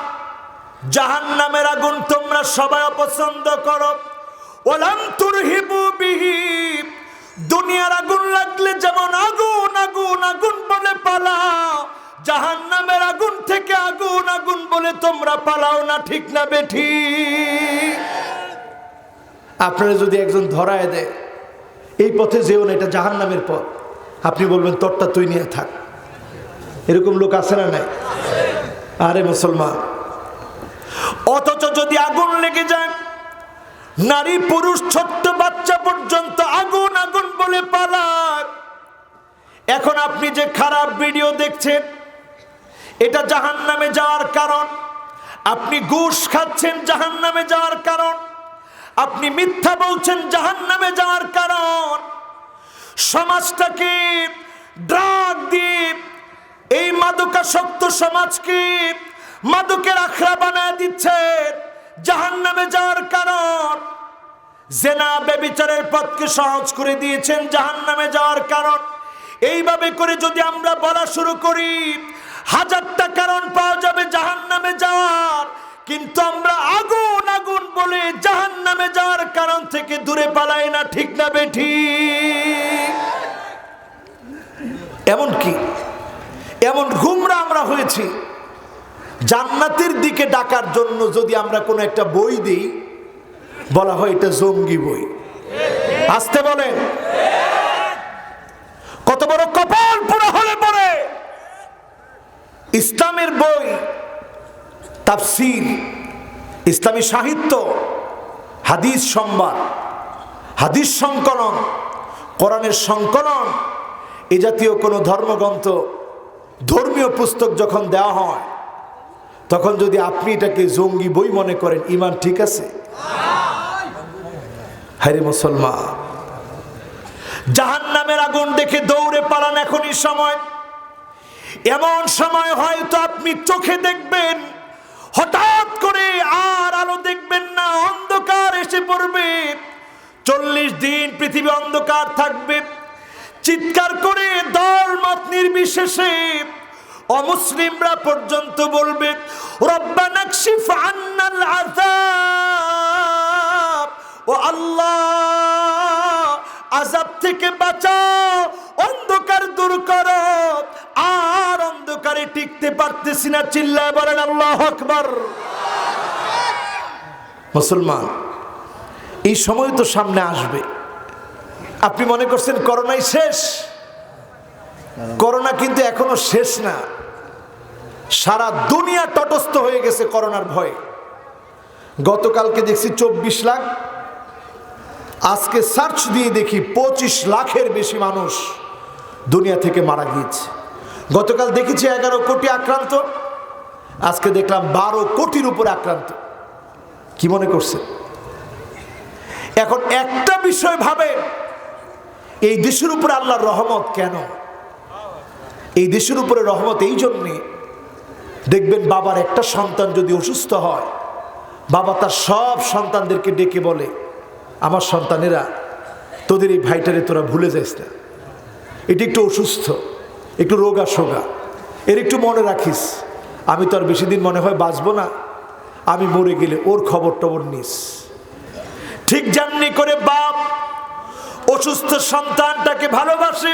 জাহান্নামের আগুন তোমরা সবাই অপছন্দ করো। ওয়ালাম তুরহিবু বিহি, দুনিয়ার আগুন লাগলে যেমন আগুন আগুন আগুন বলে পালাও, জাহান্নামের আগুন থেকে আগুন আগুন বলে তোমরা পালাও না, ঠিক না বেঠি? আপনারা যদি একজন ধরায় দেয় এই পথে যেও না, এটা জাহান্নামের পথ, আপনি বলবেন তোরটা তুই নিয়ে থাক। এরকম লোক আছে না নাই? আরে মুসলমান, অথচ যদি আগুন লেগে যায়, নারী পুরুষ ছোট্ট বাচ্চা পর্যন্ত আগুন আগুন বলে পালায়। এখন আপনি যে খারাপ ভিডিও দেখছেন এটা জাহান্নামে যাওয়ার কারণ, আপনি ঘুষ খাচ্ছেন জাহান্নামে যাওয়ার কারণ, আপনি মিথ্যা বলছেন জাহান্নামে যাওয়ার কারণ, সমাজটাকে ড্রাগ দিয়ে এই মাদকাসক্ত সমাজকে মাদকের আখড়া বানায় দিচ্ছেন জাহান্নামে যাওয়ার কারণ, জেনা ব্যভিচারের পথকে সহজ করে দিয়েছেন জাহান্নামে যাওয়ার কারণ। এইভাবে করে যদি আমরা বলা শুরু করি, হাজারটা কারণ পাওয়া যাবে জাহান্নামে যাওয়ার, কিন্তু আমরা আগুন আগুন বলে জাহান্নামে যাওয়ার কারণ থেকে দূরে পালাই না, ঠিক না বেঠি? এমনকি এমন গুমরা আমরা হয়েছি, জান্নাতের দিকে ডাকার জন্য যদি আমরা কোনো একটা বই দিই, বলা হয় এটা জঙ্গি বই। আসতে বলেন, কত বড় কপাল পুরো হলে পরে ইসলামের বই, তাফসীর, ইসলামী সাহিত্য, হাদিস সম্ভার, হাদিস সংকলন, কোরআনের সংকলন, এ জাতীয় কোনো ধর্মগ্রন্থ, ধর্মীয় পুস্তক যখন দেওয়া হয়, তখন যদি আপনি এটাকে জঙ্গি বই মনে করেন, ঈমান ঠিক আছে? হায়রে মুসলমান, জাহান্নামের আগুন দেখে দৌড়ে পালান এখনই সময়। এমন সময় হয়তো আপনি চোখে দেখবেন, হঠাৎ করে আর আলো দেখবেন না, অন্ধকার এসে পড়বে। 40 দিন পৃথিবী অন্ধকার থাকবে। চিৎকার করে দল মত নির্বিশেষে অমুসলিমরা পর্যন্ত বলবে, রব্বানা কশিফ আন্নাল আযাব, ও আল্লাহ আযাব থেকে বাঁচাও, অন্ধকার দূর করো। আর অন্ধকারে টিকতে পারতেছি না, চিল্লায় বলেন আল্লাহু আকবার। মুসলমান, এই সময় তো সামনে আসবে। আপনি মনে করছেন করোনাই শেষ? করোনা কিন্তু এখনো শেষ না। সারা দুনিয়া তটস্থ হয়ে গেছে করোনার ভয়ে। গতকালকে দেখছি 24 লাখ, আজকে সার্চ দিয়ে দেখি 25 লাখের বেশি মানুষ দুনিয়া থেকে মারা গিয়েছে। গতকাল দেখেছি 11 কোটি আক্রান্ত, আজকে দেখলাম 12 কোটির উপরে আক্রান্ত। কি মনে করছে? এখন একটা বিষয় ভাবে, এই দেশের উপরে আল্লাহর রহমত কেন? এই দেশের উপরে রহমত এই জন্যে, দেখবেন বাবার একটা সন্তান যদি অসুস্থ হয়, বাবা তার সব সন্তানদেরকে ডেকে বলে, আমার সন্তানেরা, তোদের এই ভাইটারে তোরা ভুলে যাইস না, এটি একটু অসুস্থ, একটু রোগা সোগা, এর একটু মনে রাখিস, আমি তো আর বেশি দিন মনে হয় বাঁচবো না, আমি মরে গেলে ওর খবর টবর নিস। ঠিক যেমনি করে বাপ অসুস্থ সন্তানটাকে ভালোবাসে,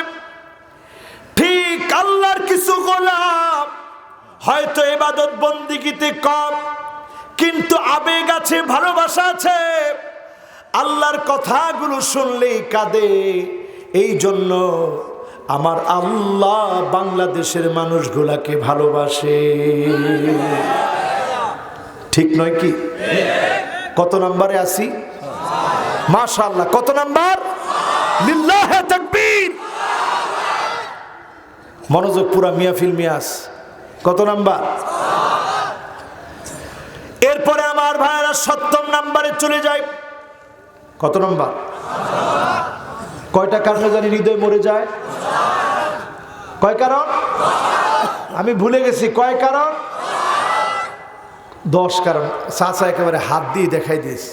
ঠিক আল্লাহর কিছু গোলাম হয়তো ইবাদত বন্দিগিতে কম, কিন্তু আবেগ আছে, ভালোবাসা আছে, আল্লাহর কথাগুলো শুনলেই কাঁদে। এই জন্য আমার আল্লাহ বাংলাদেশের মানুষগুলাকে ভালোবাসে। ঠিক নয় কি? কত নম্বরে আছি? মাশাআল্লাহ। কত নাম্বার? লিল্লাহে তাকবীর। মনোযোগ পুরা মিয়াফিল মিয়াস। কত নাম্বার? এরপরে আমার ভাইরা 70 নাম্বারে চলে যায়। কত নাম্বার? কয়টা কারণে জানি হৃদয় মরে যায়? কয় কারণ? আমি ভুলে গেছি। কয় কারণ? 10 কারণ। চাচা একেবারে হাত দিয়ে দেখাই দিয়েছে,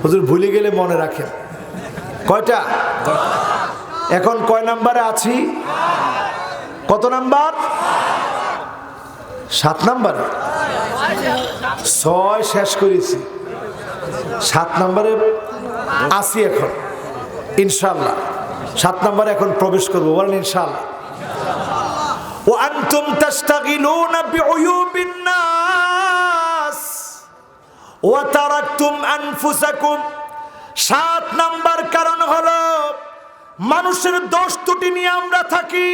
হুজুর ভুলে গেলে মনে রাখেন। কয়টা? এখন কয় নাম্বারে আছি? কত নাম্বার? 7 নাম্বারে। 6 শেষ করেছি, 7 নাম্বারে আছি এখন ইনশাআল্লাহ। 7 নাম্বারে এখন প্রবেশ করবো, বলেন ইনশাআল্লাহ। ওয়া আনতুম তাশতাগিলুনা বিউয়ুবিন নাস ওয়া তারাকতুম আনফুসাকুম। 7 নাম্বার কারণ হলো মানুষের দোষ ত্রুটি নিয়ে আমরা থাকি,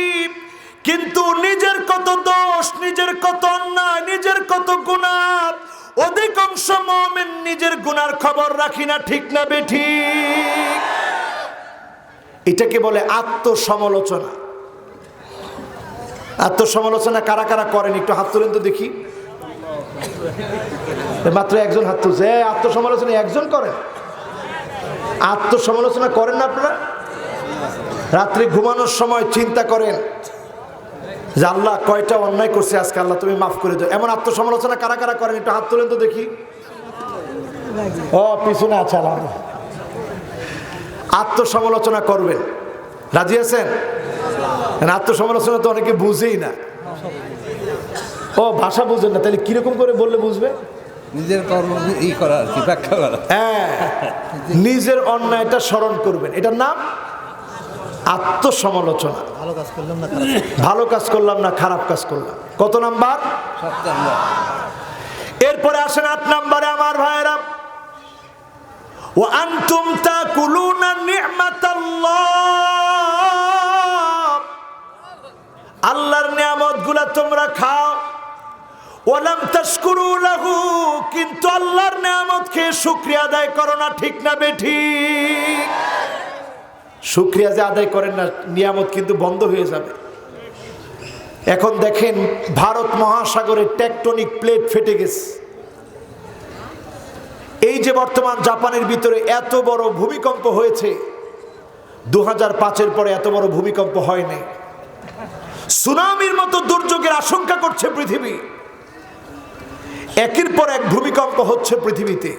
কিন্তু নিজের কত দোষ, নিজের কত অন্যায়, নিজের কত গুনাহ, অধিকাংশ মুমিন নিজের গুনার খবর রাখি না। ঠিক না বেঠিক? এটাকে বলে আত্মসমালোচনা। আত্মসমালোচনা কারা কারা করেন একটু হাত তুলেন তো দেখি। মাত্র একজন হাত তুলছে। আত্মসমালোচনা একজন করেন? আত্মসমালোচনা করেন না আপনারা? রাত্রে ঘুমানোর সময় চিন্তা করেন যে আল্লাহ কয়টা অন্যায় করছে আজকে, আল্লাহ তুমি মাফ করে দাও। এমন আত্মসমালোচনা কারা কারা করেন একটু হাত তুলেন তো দেখি। ও পিছনে আছে। আত্মসমালোচনা করবেন, রাজি আছেন? আত্মসমালোচনা তো অনেকে বুঝেই না। ও ভাষা বুঝেন না, তাহলে কিরকম করে বললে বুঝবে? নিজের কর্ম ই করা আর কি, ব্যাখ্যা করা। হ্যাঁ, নিজের অন্যায়টা স্মরণ করবেন, এটার নাম আত্মসমালোচনা। ভালো কাজ করলাম না, খারাপ কাজ করলাম। কত নাম্বার? 7 নাম্বার। এরপরে আসেন 8 নাম্বারে আমার ভাইরা। ওয়া আনতুম তাকুলুনা নি'মাতাল্লাহ। আল্লাহর নিয়ামতগুলা তোমরা খাও। ওয়ালাম তাশকুরু লাহু, কিন্তু আল্লাহর নিয়ামত খেয়ে শুকরিয়া আদায় করো না। ঠিক না বেঠিক? শুকরিয়া যে আদায় করেন না, নিয়ামত কিন্তু বন্ধ হয়ে যাবে। এখন দেখেন ভারত মহাসাগরের টেকটনিক প্লেট ফেটে গেছে। এই যে বর্তমান জাপানের ভিতরে এত বড় ভূমিকম্প হয়েছে, 2005-এর পরে এত বড় ভূমিকম্প হয় নাই। সুনামির মতো দুর্যোগের আশঙ্কা করছে পৃথিবী। একের পর এক ভূমিকম্প হচ্ছে পৃথিবীতে।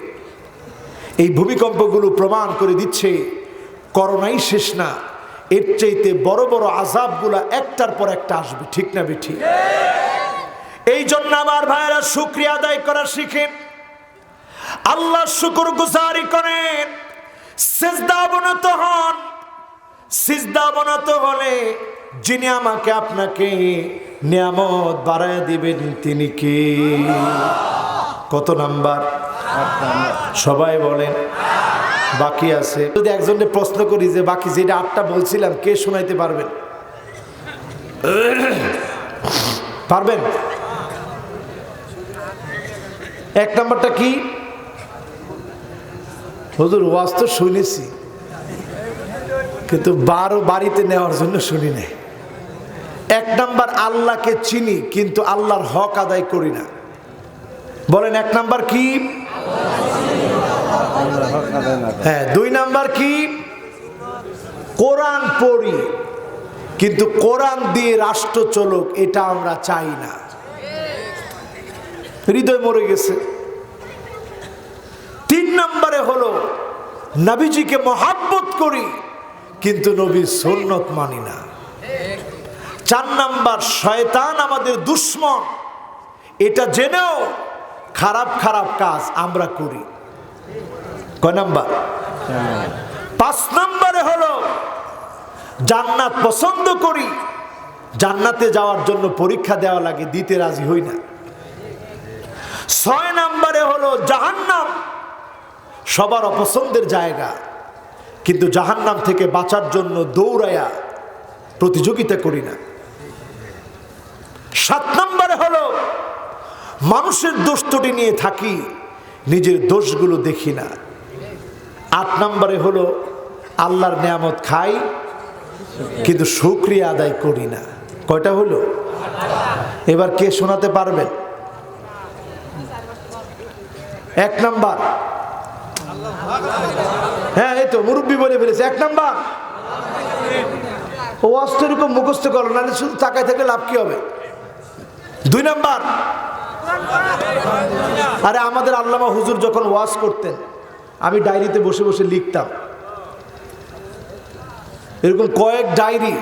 এই ভূমিকম্পগুলো প্রমাণ করে দিচ্ছে করোনাই শেষ না, এর চাইতে বড় বড় আযাবগুলা একটার পর একটা আসবে। ঠিক না বেঠি? এই জন্য আমার ভাইয়েরা শুকরিয়া আদায় করা শিখেন, আল্লাহর শুকরগুজারি করেন, সিজদা অবনত হন। সিজদা অবনত হলে যিনি আমাকে আপনাকে নিয়ামত বাড়ায় দিবেন তিনি কে? কত নাম্বার? সবাই বলেন। বাকি আছে। যদি একজনকে প্রশ্ন করি যে বাকি যেটা 8টা বলছিলাম কে শোনাইতে পারবেন? পারবেন? 1 নাম্বারটা কি? হুজুর ওয়াজ তো শুনেছি কিন্তু বাড়িতে নেওয়ার জন্য শুনি নাই। 1 নাম্বার, আল্লাহকে চিনি কিন্তু আল্লাহর হক আদায় করি না। বলেন 1 নাম্বার কি? হ্যাঁ। 2 নাম্বার কি? কোরআন পড়ি কিন্তু কোরআন দিয়ে রাষ্ট্র চলুক এটা আমরা চাই না। হৃদয় মরে গেছে। 3 নম্বরে হলো নবীজিকে মহাব্বত করি কিন্তু নবীর সুন্নত মানি না। 4 নাম্বার, শয়তান আমাদের দুশমন এটা জেনেও খারাপ খারাপ কাজ আমরা করি। কয় নাম্বার? 5 নম্বরে হলো জান্নাত পছন্দ করি, জান্নাতে যাওয়ার জন্য পরীক্ষা দেওয়া লাগে, দিতে রাজি হই না। 6 নম্বরে হলো জাহান্নাম সবার অপছন্দের জায়গা কিন্তু জাহান্নাম থেকে বাঁচার জন্য দৌড়ায়া প্রতিযোগিতা করি না। 7 নম্বরে হলো মানুষের দোষ ত্রুটি নিয়ে থাকি, নিজের দোষগুলো দেখি না। 8 নম্বরে হলো আল্লাহর নিয়ামত খাই কিন্তু শুকরিয়া আদায় করি না। কয়টা হলো? এবার কে শোনাতে পারবেন? 1 নাম্বার। হ্যাঁ এই তো মুরব্বী বলে ফেলেছে 1 নাম্বার। ওয়াজ তো এরকম মুখস্থ করো না, শুধু তাকায় থেকে লাভ কি হবে? 2 নাম্বার, আরে আমাদের আল্লামা হুজুর যখন ওয়াজ করতেন আমি ডায়েরিতে বসে বসে লিখতাম, এরকম কয়েক ডায়েরি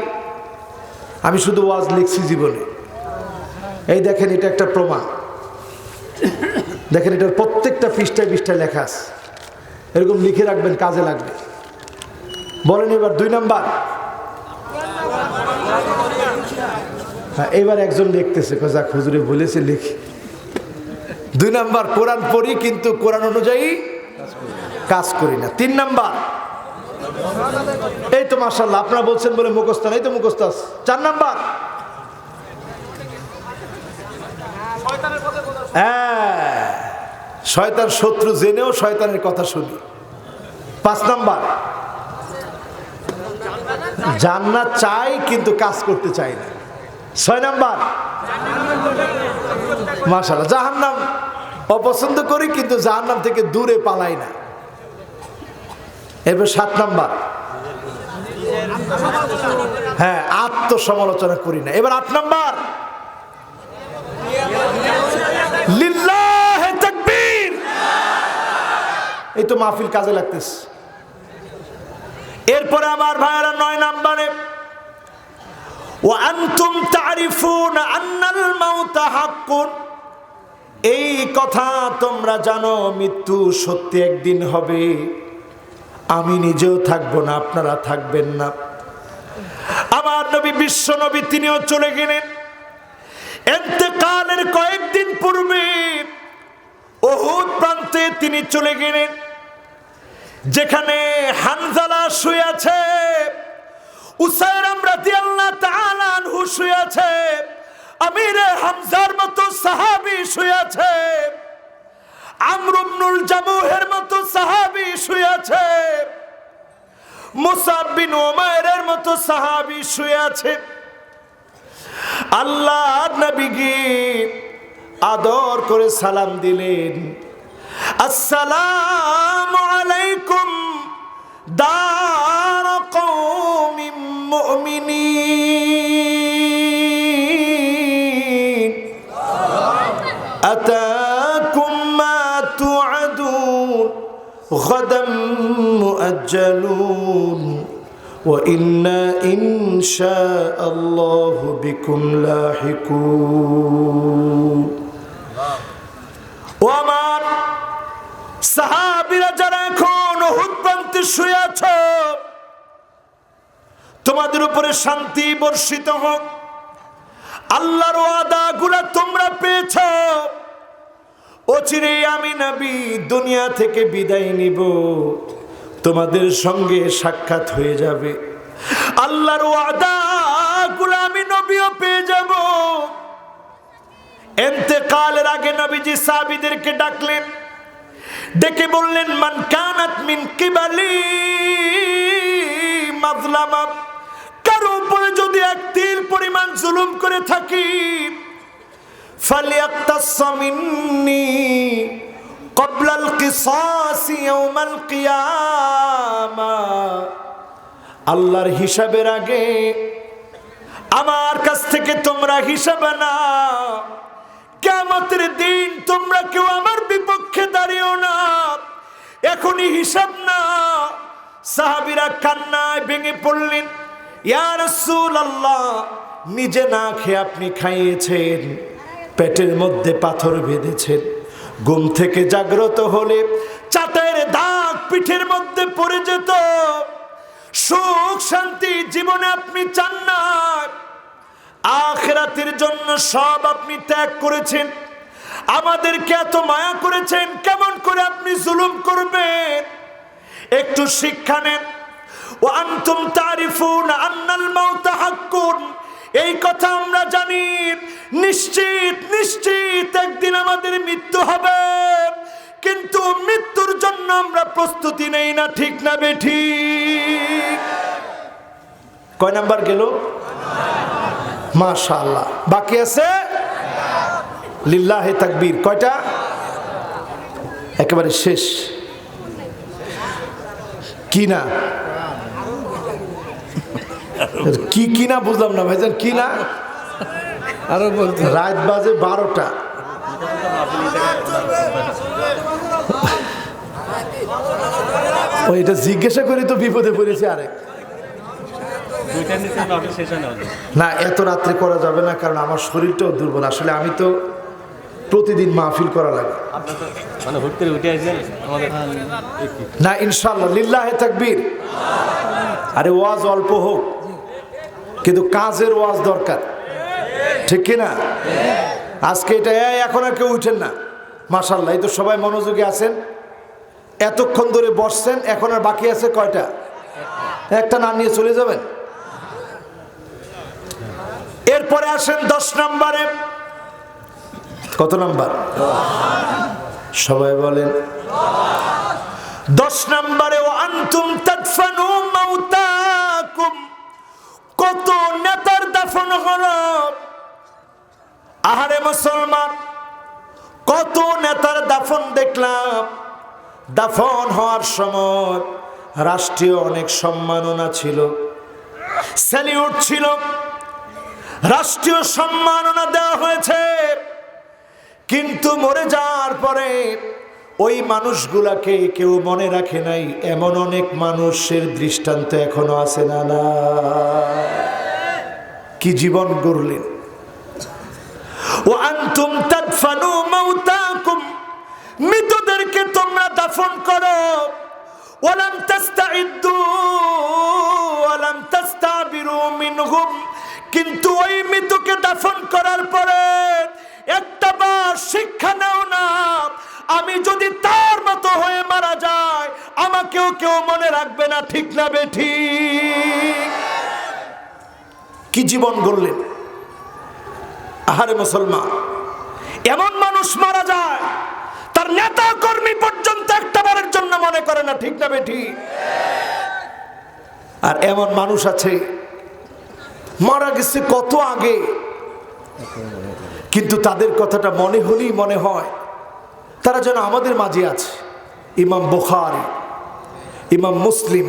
আমি শুধু ওয়াজ লিখছি জীবনে। এই দেখেন এটা একটা প্রমাণ, দেখেন এটার প্রত্যেকটা পৃষ্ঠায় পৃষ্ঠায় লেখা আছে। এরকম লিখে রাখবেন, কাজে লাগবে। বলেন এবার 2 নাম্বার। হ্যাঁ এবার একজন লিখতেছে, যাক হুজুরে বলেছে লিখি। 2 নাম্বার, কোরআন পড়ি কিন্তু কোরআন অনুযায়ী কাজ করি না। 3 নাম্বার, এই তো মাশাআল্লাহ আপনারা বলছেন বলে মুখস্থ, এই তো মুখস্থ আছে। 4 নাম্বার, হ্যাঁ শয়তান শত্রু জেনেও শয়তানের কথা শুনি। 5 নাম্বার, জান্নাত চাই কিন্তু কাজ করতে চাই না। 6 নাম্বার, মাশাআল্লাহ জাহান্নাম অপছন্দ করি কিন্তু জাহান্নাম থেকে দূরে পালাই না। এরপর 7 নাম্বার, হ্যাঁ আত্মসমালোচনা করি না। এবার 8 নাম্বার, লিল্লাহে তাকবীর। এই তো মাহফিল কাজে লাগতেছে। এরপরে আমার ভাইয়েরা 9 নাম্বারে, ওয়া আনতুম তারিফুনা আন্নাল মাউতা হাক্কুন। এই কথা তোমরা জানো মৃত্যু সত্যি একদিন হবে, আমি নিজেও থাকবো না, আপনারা থাকবেন না। আমার নবী বিশ্ব নবী তিনিও চলে গেলেন। ইন্তেকালের কয়েকদিন পূর্বে উহুদ প্রান্তে তিনি চলে গেলেন, যেখানে হানজালা শুয়ে আছে, উসাইরাম রাদিয়াল্লাহু তাআলা আনহু শুয়ে আছে, আমিরে হামজার মতো সাহাবী শুয়ে আছে, আমর ইবনুল জামুহের মতো সাহাবী শুয়ে আছে, মুসাব বিন উমাইরের মতো সাহাবী শুয়ে আছে। আল্লাহ নবীকে আদর করে সালাম দিলেন, আসসালামু আলাইকুম দার কওমিন মুমিনিন। غدا مؤجلون وإنا إن شاء الله بكم لاحقون ও আমার সাহাবীরা যারা এখন উহুদ প্রান্তে শুয়ে আছো, তোমাদের উপরে শান্তি বর্ষিত হোক। আল্লাহর ওয়াদাগুলো তোমরা পেয়েছো। অচিরেই আমি নবী দুনিয়া থেকে বিদায় নিব, তোমাদের সঙ্গে সাক্ষাৎ হয়ে যাবে। আল্লাহর ওয়াদাগুলো আমি নবীও পেয়ে যাব। ইন্তেকালের আগে নবীজি সাহাবীদেরকে ডাকলেন, ডেকে বললেন, মান কানাত মিন কিবালি মাজলামা, কারো উপরে যদি এক তিল পরিমাণ জুলুম করে থাকি, ফালিয়াক্তাস মিন্নি ক্বাবলাল কিসাস ইয়াউমাল কিয়ামা, আল্লাহর হিসাবের আগে আমার কাছ থেকে তোমরা হিসাব নাও। কিয়ামতের দিন তোমরা কেউ আমার বিপক্ষে দাঁড়িও না, এখনই হিসাব না। সাহাবীরা কান্নায় ভেঙে পড়লেন, ইয়া রাসূলুল্লাহ, নিজে না খেয়ে আপনি খাইয়েছেন, পেটের মধ্যে পাথর বেঁধেছেন, ঘুম থেকে জাগ্রত হলে চাটের দাগ পিঠের মধ্যে পড়ে যেত। সুখ শান্তি জীবনে আপনি চান না, আখিরাতের জন্য সব আপনি ত্যাগ করেছেন। আমাদেরকে এত মায়া করেছেন, কেমন করে আপনি জুলুম করবেন? একটু শিক্ষা নেন। ওয়া আনতুম তারিফুনা আন্নাল মাউতা হাক্কুন, এই কথা আমরা জানি, নিশ্চিত নিশ্চিত একদিন আমাদের মৃত্যু হবে, কিন্তু মৃত্যুর জন্য আমরা প্রস্তুতি নেই না, ঠিক না বেঠিক? কয় নাম্বার গেল? মাশাআল্লাহ। বাকি আছে লিল্লাহে তাকবীর। কয়টা? একেবারে শেষ। কি না কি কিনা বুঝলাম না ভাইজান, কি না? আরো বলতে রাত বাজে 12টা। ওই এটা জিজ্ঞাসা করি তো বিপদে পড়েছে আরেক। না, এত রাত্রে করা যাবে না, কারণ আমার শরীরটাও দুর্বল। আসলে আমি তো প্রতিদিন মাহফিল করা লাগে না। ইনশাআল্লাহ লিল্লাহে তাকবীর। আরে ওয়াজ অল্প হোক, কিন্তু কাজের ওয়াজ দরকার, ঠিক কিনা? আজকে এটা এখন আর কেউ উঠেন না। মাশাআল্লাহ, এই তো সবাই মনোযোগী আছেন, এতক্ষণ ধরে বসছেন। এখন আর বাকি আছে কয়টা? একটা না নিয়ে চলে যাবেন। এরপরে আসেন 10 নম্বরে। কত নাম্বার? সবাই বলেন 10 নম্বরে। ও আনতুম তাদফানু মাউতাকুম, কত নেতার দাফন হলো। আহারে মুসলমান, কত নেতার দাফন দেখলাম। দাফন হওয়ার সময় রাষ্ট্রীয় অনেক সম্মাননা ছিল, স্যালিউট ছিল, রাষ্ট্রীয় সম্মাননা দেওয়া হয়েছে। কিন্তু মরে যাওয়ার পরে ওই মানুষগুলাকে কেউ মনে রাখে নাই, এমন অনেক মানুষের দৃষ্টান্ত এখনো আছে না? না, কি জীবন গড়লেন। ও আনতুম তাদফানু মাউতাকুম, মৃতদেরকে তোমরা দাফন করো। ওয়ালাম তাস্তাইদ্দু ওয়ালাম তাস্তাবিরু মিনহুম, কিন্তু ওই মৃতকে দাফন করার পরে একটা বার শিক্ষা নাও না, আমি যদি তার মতো হয়ে মারা যায় আমাকেও কেউ মনে রাখবে না, ঠিক না বেঠিক? কি জীবন গড়লেন। আহারে মুসলমান, এমন মানুষ মারা যায় তার নেতা কর্মী পর্যন্ত একটা বারের জন্য মনে করে না, ঠিক না বেঠিক? আর এমন মানুষ আছে মারা গেছে কত আগে, কিন্তু তাদের কথাটা মনে হলেই মনে হয় তারা যেন আমাদের মাঝে আছে। ইমাম বুখারী, ইমাম মুসলিম,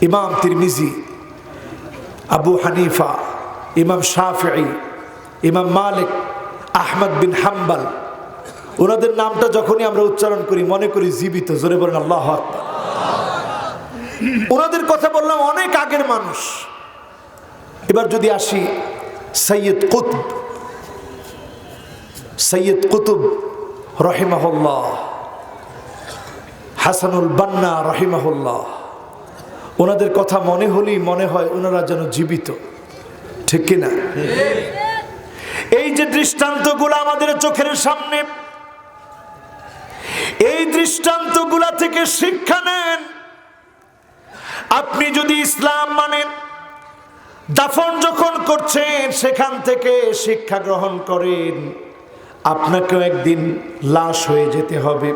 ইমাম তিরমিজি, আবু হানিফা, ইমাম শাফিঈ, ইমাম মালিক, আহমদ বিন হাম্বল, ওনাদের নামটা যখনই আমরা উচ্চারণ করি মনে করি জীবিত। জোরে বলেন আল্লাহু আকবার। ওনাদের কথা বললাম, অনেক আগের মানুষ। এবার যদি আসি সৈয়দ কুতুব রহিমাহুল্লাহ, হাসানুল বান্না রহিমাহুল্লাহ, ওনাদের কথা মনে হলেই মনে হয় ওনারা যেন জীবিত, ঠিক কিনা? এই যে দৃষ্টান্তগুলো আমাদের চোখের সামনে, এই দৃষ্টান্তগুলা থেকে শিক্ষা নেন। আপনি যদি ইসলাম মানেন, দাফন যখন করছেন সেখান থেকে শিক্ষা গ্রহণ করেন। আপনাকেও একদিন লাশ হয়ে যেতে হবে,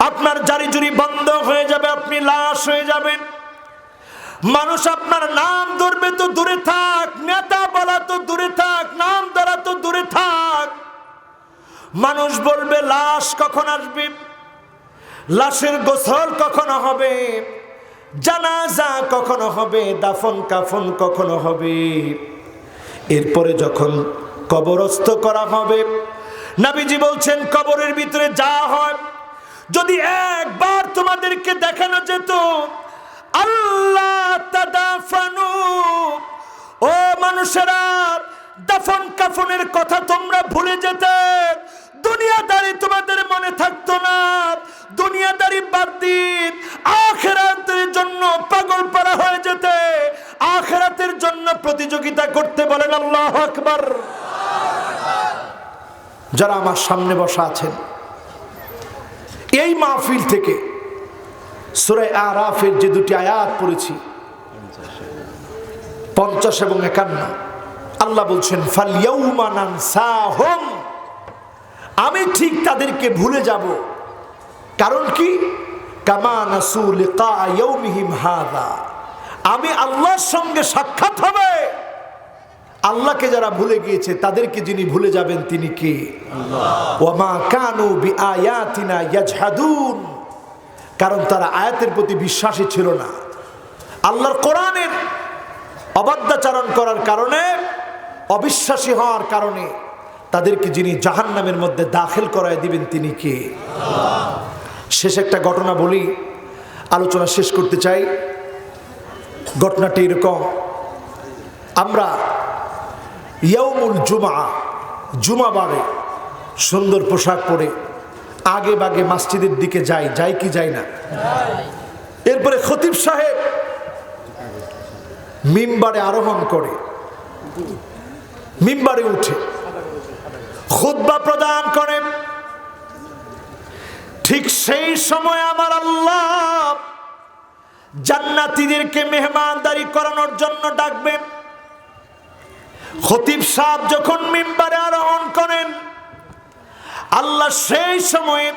আপনার জারি জুরি বন্ধ হয়ে যাবে, আপনি লাশ হয়ে যাবেন। মানুষ আপনার নাম ধরবে তো দূরে থাক, নেতা বলা তো দূরে থাক, নাম ধরা তো দূরে থাক। মানুষ বলবে লাশ কখন আসবে, লাশের গোসল কখনো হবে, জানাজা কখনো হবে, দাফন কাফন কখনো হবে। এরপরে যখন কবরস্থ করা হবে, নবীজি বলছেন কবরের ভিতরে যা হয়, যদি একবার তোমাদেরকে দেখানো যেত আল্লাহ তাদাফানু, ও মানুষেরা দাফন কাফনের কথা তোমরা ভুলে যেতে, দুনিয়াদারি তোমাদের মনে থাকতো না, দুনিয়াদারি বাদ দিন আখিরাতের জন্য পাগল পারা হয়ে যেতে, আখিরাতের জন্য প্রতিযোগিতা করতে। বলেন আল্লাহু আকবার। যারা আমার সামনে বসা আছেন, এই মাহফিল থেকে সূরা আরাফের যে দুটি আয়াত পড়েছি 50 এবং 51, আল্লাহ বলছেন ফালইয়াউমা নানসাহুম, আমি ঠিক তাদেরকে ভুলে যাব। কারণ কি? কামা নাসু লিকা ইয়াউমিহিম হাযা, আমি আল্লাহর সঙ্গে সাক্ষাৎ হবে। আল্লাহকে যারা ভুলে গিয়েছে তাদেরকে যিনি ভুলে যাবেন তিনি কে? আল্লাহ। ওয়া মা কানু বিআয়াতিনা ইয়াজহাদুন, কারণ তারা আয়াতের প্রতি বিশ্বাসী ছিল না। আল্লাহর কোরআনের অবাধ্যাচরণ করার কারণে, অবিশ্বাসী হওয়ার কারণে তাদেরকে যিনি জাহান্নামের মধ্যে দাখিল করায় দিবেন তিনি কে? আল্লাহ। শেষ একটা ঘটনা বলি, আলোচনা শেষ করতে চাই। ঘটনাটি এরকম, আমরা ইয়াউমুল জুমা, জুমাবারে সুন্দর পোশাক পরে আগে বাগে মসজিদের দিকে যাই কি যাই না? এরপরে খতিব সাহেব মিম্বারে আরোহণ করে, মিম্বারে উঠে খুতবা প্রদান করে। ঠিক সেই সময় আমার আল্লাহ জান্নাতীদেরকে মেহমানদারি করানোর জন্য ডাকবেন। খতিব সাহেব যখন মিম্বারে আরোহণ করেন, আল্লাহ সেই সময়ে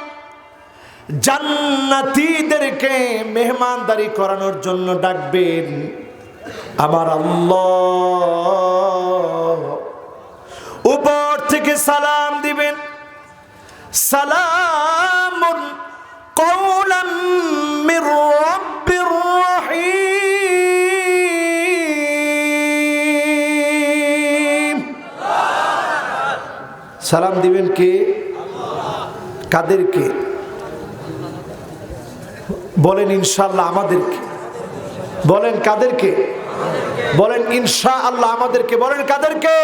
জান্নাতীদেরকে মেহমানদারি করানোর জন্য ডাকবেন। আমার আল্লাহ উপর থেকে সালাম দিবেন, সালামুন কওলাম মির রাব্বির রহিম। সালাম দিবেন কে? কাদেরকে? বলেন ইনশাআল্লাহ আমাদেরকে। বলেন কাদেরকে? বলেন ইনশাআল্লাহ আমাদেরকে। বলেন কাদেরকে?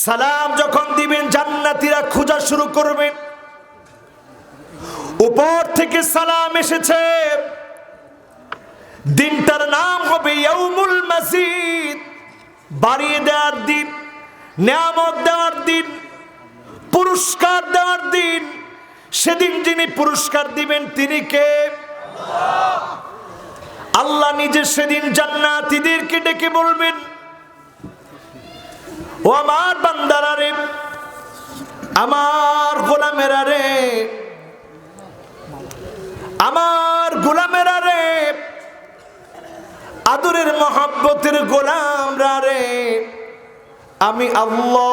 সালাম যখন দিবেন জান্নাতীরা খোঁজা শুরু করবেন। উপর থেকে সালাম এসেছে, দিনটার নাম হবে ইয়াউমুল মাজিদ, বাড়িয়ে দেওয়ার দিন, নিয়ামত দেওয়ার দিন, পুরস্কার দেওয়ার দিন। সেদিন যিনি পুরস্কার দিবেন তিনি কে? আল্লাহ নিজে সেদিন জান্নাতীদেরকে ডেকে বলবেন, ও আমার বান্দারা রে, আমার গোলামেরা রে, আমার গোলামেরা রে, আদরের মহব্বতের গোলামরা রে, আমি আল্লাহ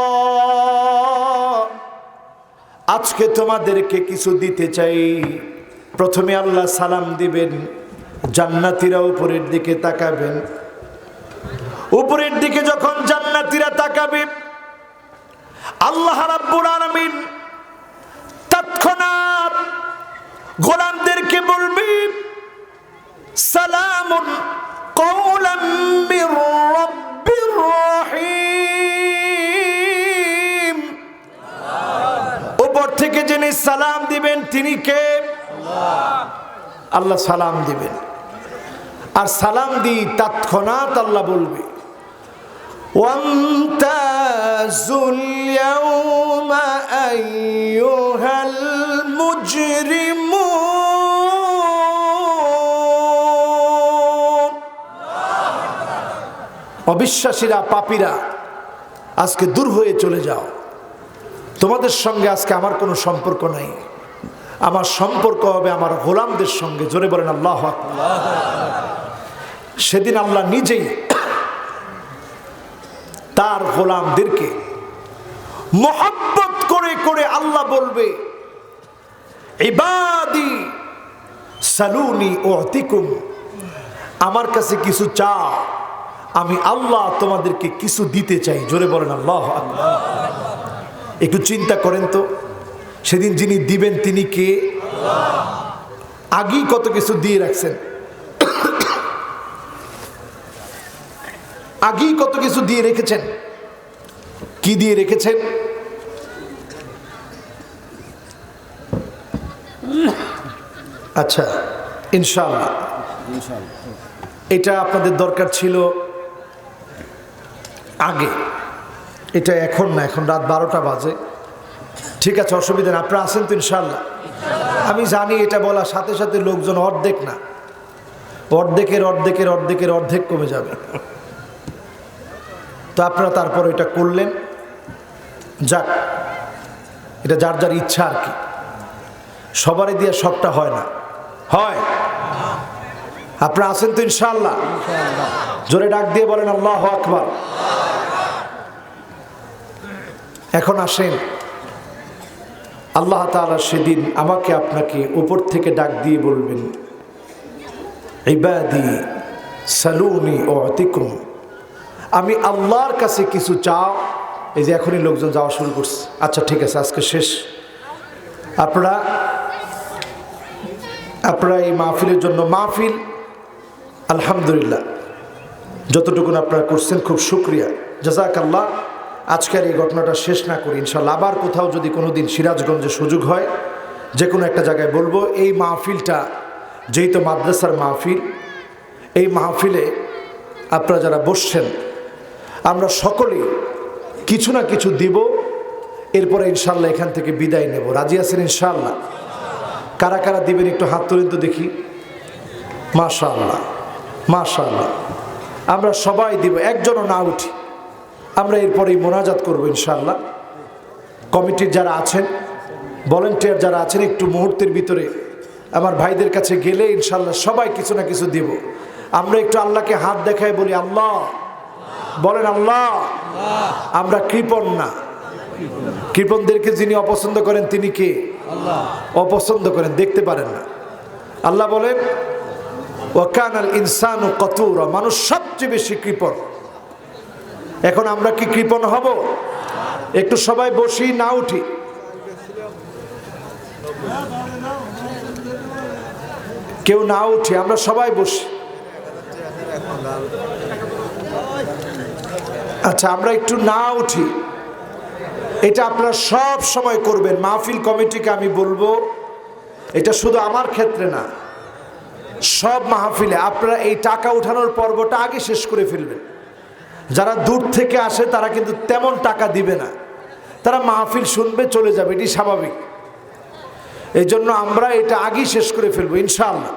আজকে তোমাদেরকে কিছু দিতে চাই। প্রথমে আল্লাহ সালাম দিবেন, জান্নাতীরা উপরের দিকে তাকাবেন। উপরের দিকে যখন জান্নাতীরা তাকাবে, আল্লাহ রাব্বুল আলামিন তৎক্ষণাৎ গোলামদেরকে বলবে সালামুন কওলাম মির রাব্বির রহিম। উপর থেকে যিনি সালাম দিবেন তিনি কে? আল্লাহ সালাম দিবেন। আর সালাম দি তৎক্ষণাৎ আল্লাহ বলবে ওয়ামতাজুল ইয়াউমা আইয়ুহাল মুজরিমুন। অবিশ্বাসীরা, পাপীরা, আজকে দূর হয়ে চলে যাও, তোমাদের সঙ্গে আজকে আমার কোনো সম্পর্ক নাই। আমার সম্পর্ক হবে আমার গোলামদের সঙ্গে। জোরে বলেন আল্লাহু আকবার। সেদিন আল্লাহ নিজেই তার গোলামদেরকে মোহাব্বত করে করে আল্লাহ বলবে ইবাদি সালুনি উতিকুম, আমার কাছে কিছু চাও, আমি আল্লাহ তোমাদেরকে কিছু দিতে চাই। জোরে বলেন আল্লাহু আকবার। একটু চিন্তা করেন তো, সেদিন যিনি দিবেন তিনি কে? আগেই কত কিছু দিয়ে রাখছেন, আগেই কত কিছু দিয়ে রেখেছেন। কি দিয়ে রেখেছেন? আচ্ছা, ইনশাআল্লাহ এটা আপনাদের দরকার ছিল আগে, এটা এখন না, এখন রাত 12টা বাজে। ঠিক আছে, অসুবিধা নেই, আপনারা আসেন তো ইনশাআল্লাহ। আমি জানি এটা বলার সাথে সাথে লোকজন অর্ধেক না, অর্ধেকের অর্ধেকের অর্ধেকের অর্ধেক কমে যাবে। তো আপনারা তারপর এটা করলেন, যাক, এটা যার যার ইচ্ছা আর কি। সবারই দিয়ে সবটা হয় না, হয়। আপনারা আছেন তো ইনশাআল্লাহ? জোরে ডাক দিয়ে বলেন আল্লাহু আকবার। এখন আসেন, আল্লাহ তাআলা সেদিন আমাকে আপনাকে উপর থেকে ডাক দিয়ে বলবেন ইবাদি সালুনি উতিকুম, আমি আল্লাহর কাছে কিছু চাও। এই যে এখনই লোকজন যাওয়া শুরু করছে। আচ্ছা ঠিক আছে, আজকে শেষ। আপনারা এই মাহফিলের জন্য, মাহফিল আলহামদুলিল্লাহ যতটুকুন আপনারা করছেন খুব শুকরিয়া, জাযাকাল্লাহ। আজকের এই ঘটনাটা শেষ না করি ইনশাআল্লাহ আবার কোথাও যদি কোনো দিন সিরাজগঞ্জে সুযোগ হয়, যে কোনো একটা জায়গায় বলবো। এই মাহফিলটা যেহেতু মাদ্রাসার মাহফিল, এই মাহফিলে আপনারা যারা বসছেন আমরা সকলেই কিছু না কিছু দিব, এরপরে ইনশাআল্লাহ এখান থেকে বিদায় নেব। রাজি আছেন ইনশাআল্লাহ? কারা কারা দিবেন একটু হাত তুলেন তো দেখি। মাশাআল্লাহ, মাশাআল্লাহ। আমরা সবাই দিব, একজনও না উঠি। আমরা এরপরেই মোনাজাত করবো ইনশাআল্লাহ। কমিটির যারা আছেন, ভলেন্টিয়ার যারা আছেন, একটু মুহূর্তের ভিতরে আমার ভাইদের কাছে গেলে ইনশাআল্লাহ সবাই কিছু না কিছু দিব। আমরা একটু আল্লাহকে হাত দেখায় বলি আল্লাহ, বলেন আল্লাহ। আমরা কৃপণ না, কৃপণদেরকে যিনি অপছন্দ করেন তিনি কে? আল্লাহ। অপছন্দ করেন, দেখতে পারেন না। আল্লাহ বলেন ওয়া কানাল ইনসানু কাতুরা, মানুষ সবচেয়ে বেশি কৃপণ। এখন আমরা কি কৃপণ হব? একটু সবাই বসি, না উঠি। কেউ না উঠি, আমরা সবাই বসি। আচ্ছা, আমরা একটু না উঠি। এটা আপনারা সব সময় করবেন। মাহফিল কমিটিকে আমি বলবো, এটা শুধু আমার ক্ষেত্রে না, সব মাহফিলে আপনারা এই টাকা উঠানোর পর্বটা আগে শেষ করে ফেলবেন। যারা দূর থেকে আসে তারা কিন্তু তেমন টাকা দিবে না, তারা মাহফিল শুনবে চলে যাবে, এটি স্বাভাবিক। এই জন্য আমরা এটা আগেই শেষ করে ফেলবো ইনশাআল্লাহ।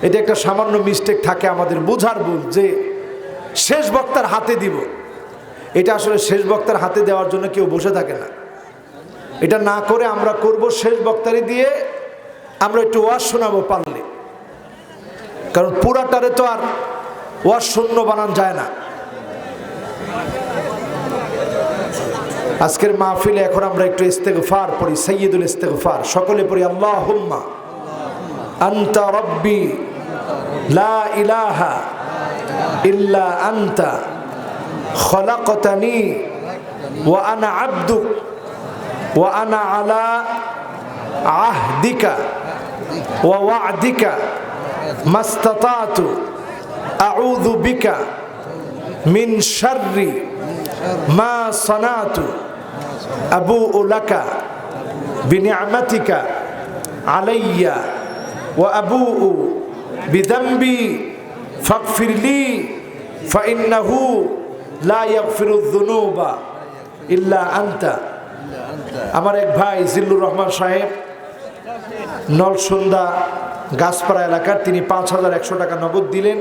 এটা একটা সামান্য মিস্টেক থাকে আমাদের, বোঝার ভুল, যে শেষ বক্তার হাতে দিব। এটা আসলে শেষ বক্তার হাতে দেওয়ার জন্য কেউ বসে থাকে না। এটা না করে আমরা করব শেষ বক্তারে দিয়ে আমরা একটু ওয়াজ শোনাবো পারলে, কারণ পুরাটারে তো আর ওয়াজ শূন্য বানান যায় না। আজকের মাহফিলে এখন আমরা একটু ইস্তেগফার পড়ি, সাইয়্যিদুল ইস্তেগফার সকলে পড়ি। আল্লাহুম্মা আনতা রাব্বি লা ইলাহা ইল্লা আনতা খলাকতানি ওয়া আনা আবদুক ওয়া আনা আলা আহদিকা ওয়া ওয়া'দিকা মাস্তাতাতু আউযু বিকা মিন শাররি মা সানাতু আবুউ লাকা বিনি'মাতিকা আলাইয়া ওয়া আবুউ বিযামবি ফাগফির লি ফাইন্নাহু লা ইয়াগফিরুয যুনুবা ইল্লা আনতা। আমার এক ভাই জিল্লুর রহমান সাহেব নলসুন্দা গাছপাড়া এলাকার, তিনি 5,100 টাকা নগদ দিলেন।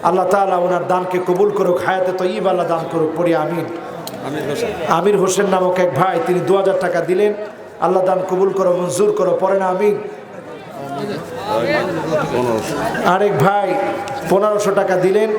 আল্লাহ তাআলা ওনার দানকে কবুল করুক, হায়াতে তয়্যিবা আল্লাহ দান করুক, পড়ি আমিন। আমির হোসেন নামক এক ভাই, তিনি 2,000 টাকা দিলেন। আল্লাহ দান কবুল করো, মঞ্জুর করো, পড়েন আমিন। আরেক ভাই 1,500 টাকা দিলেন।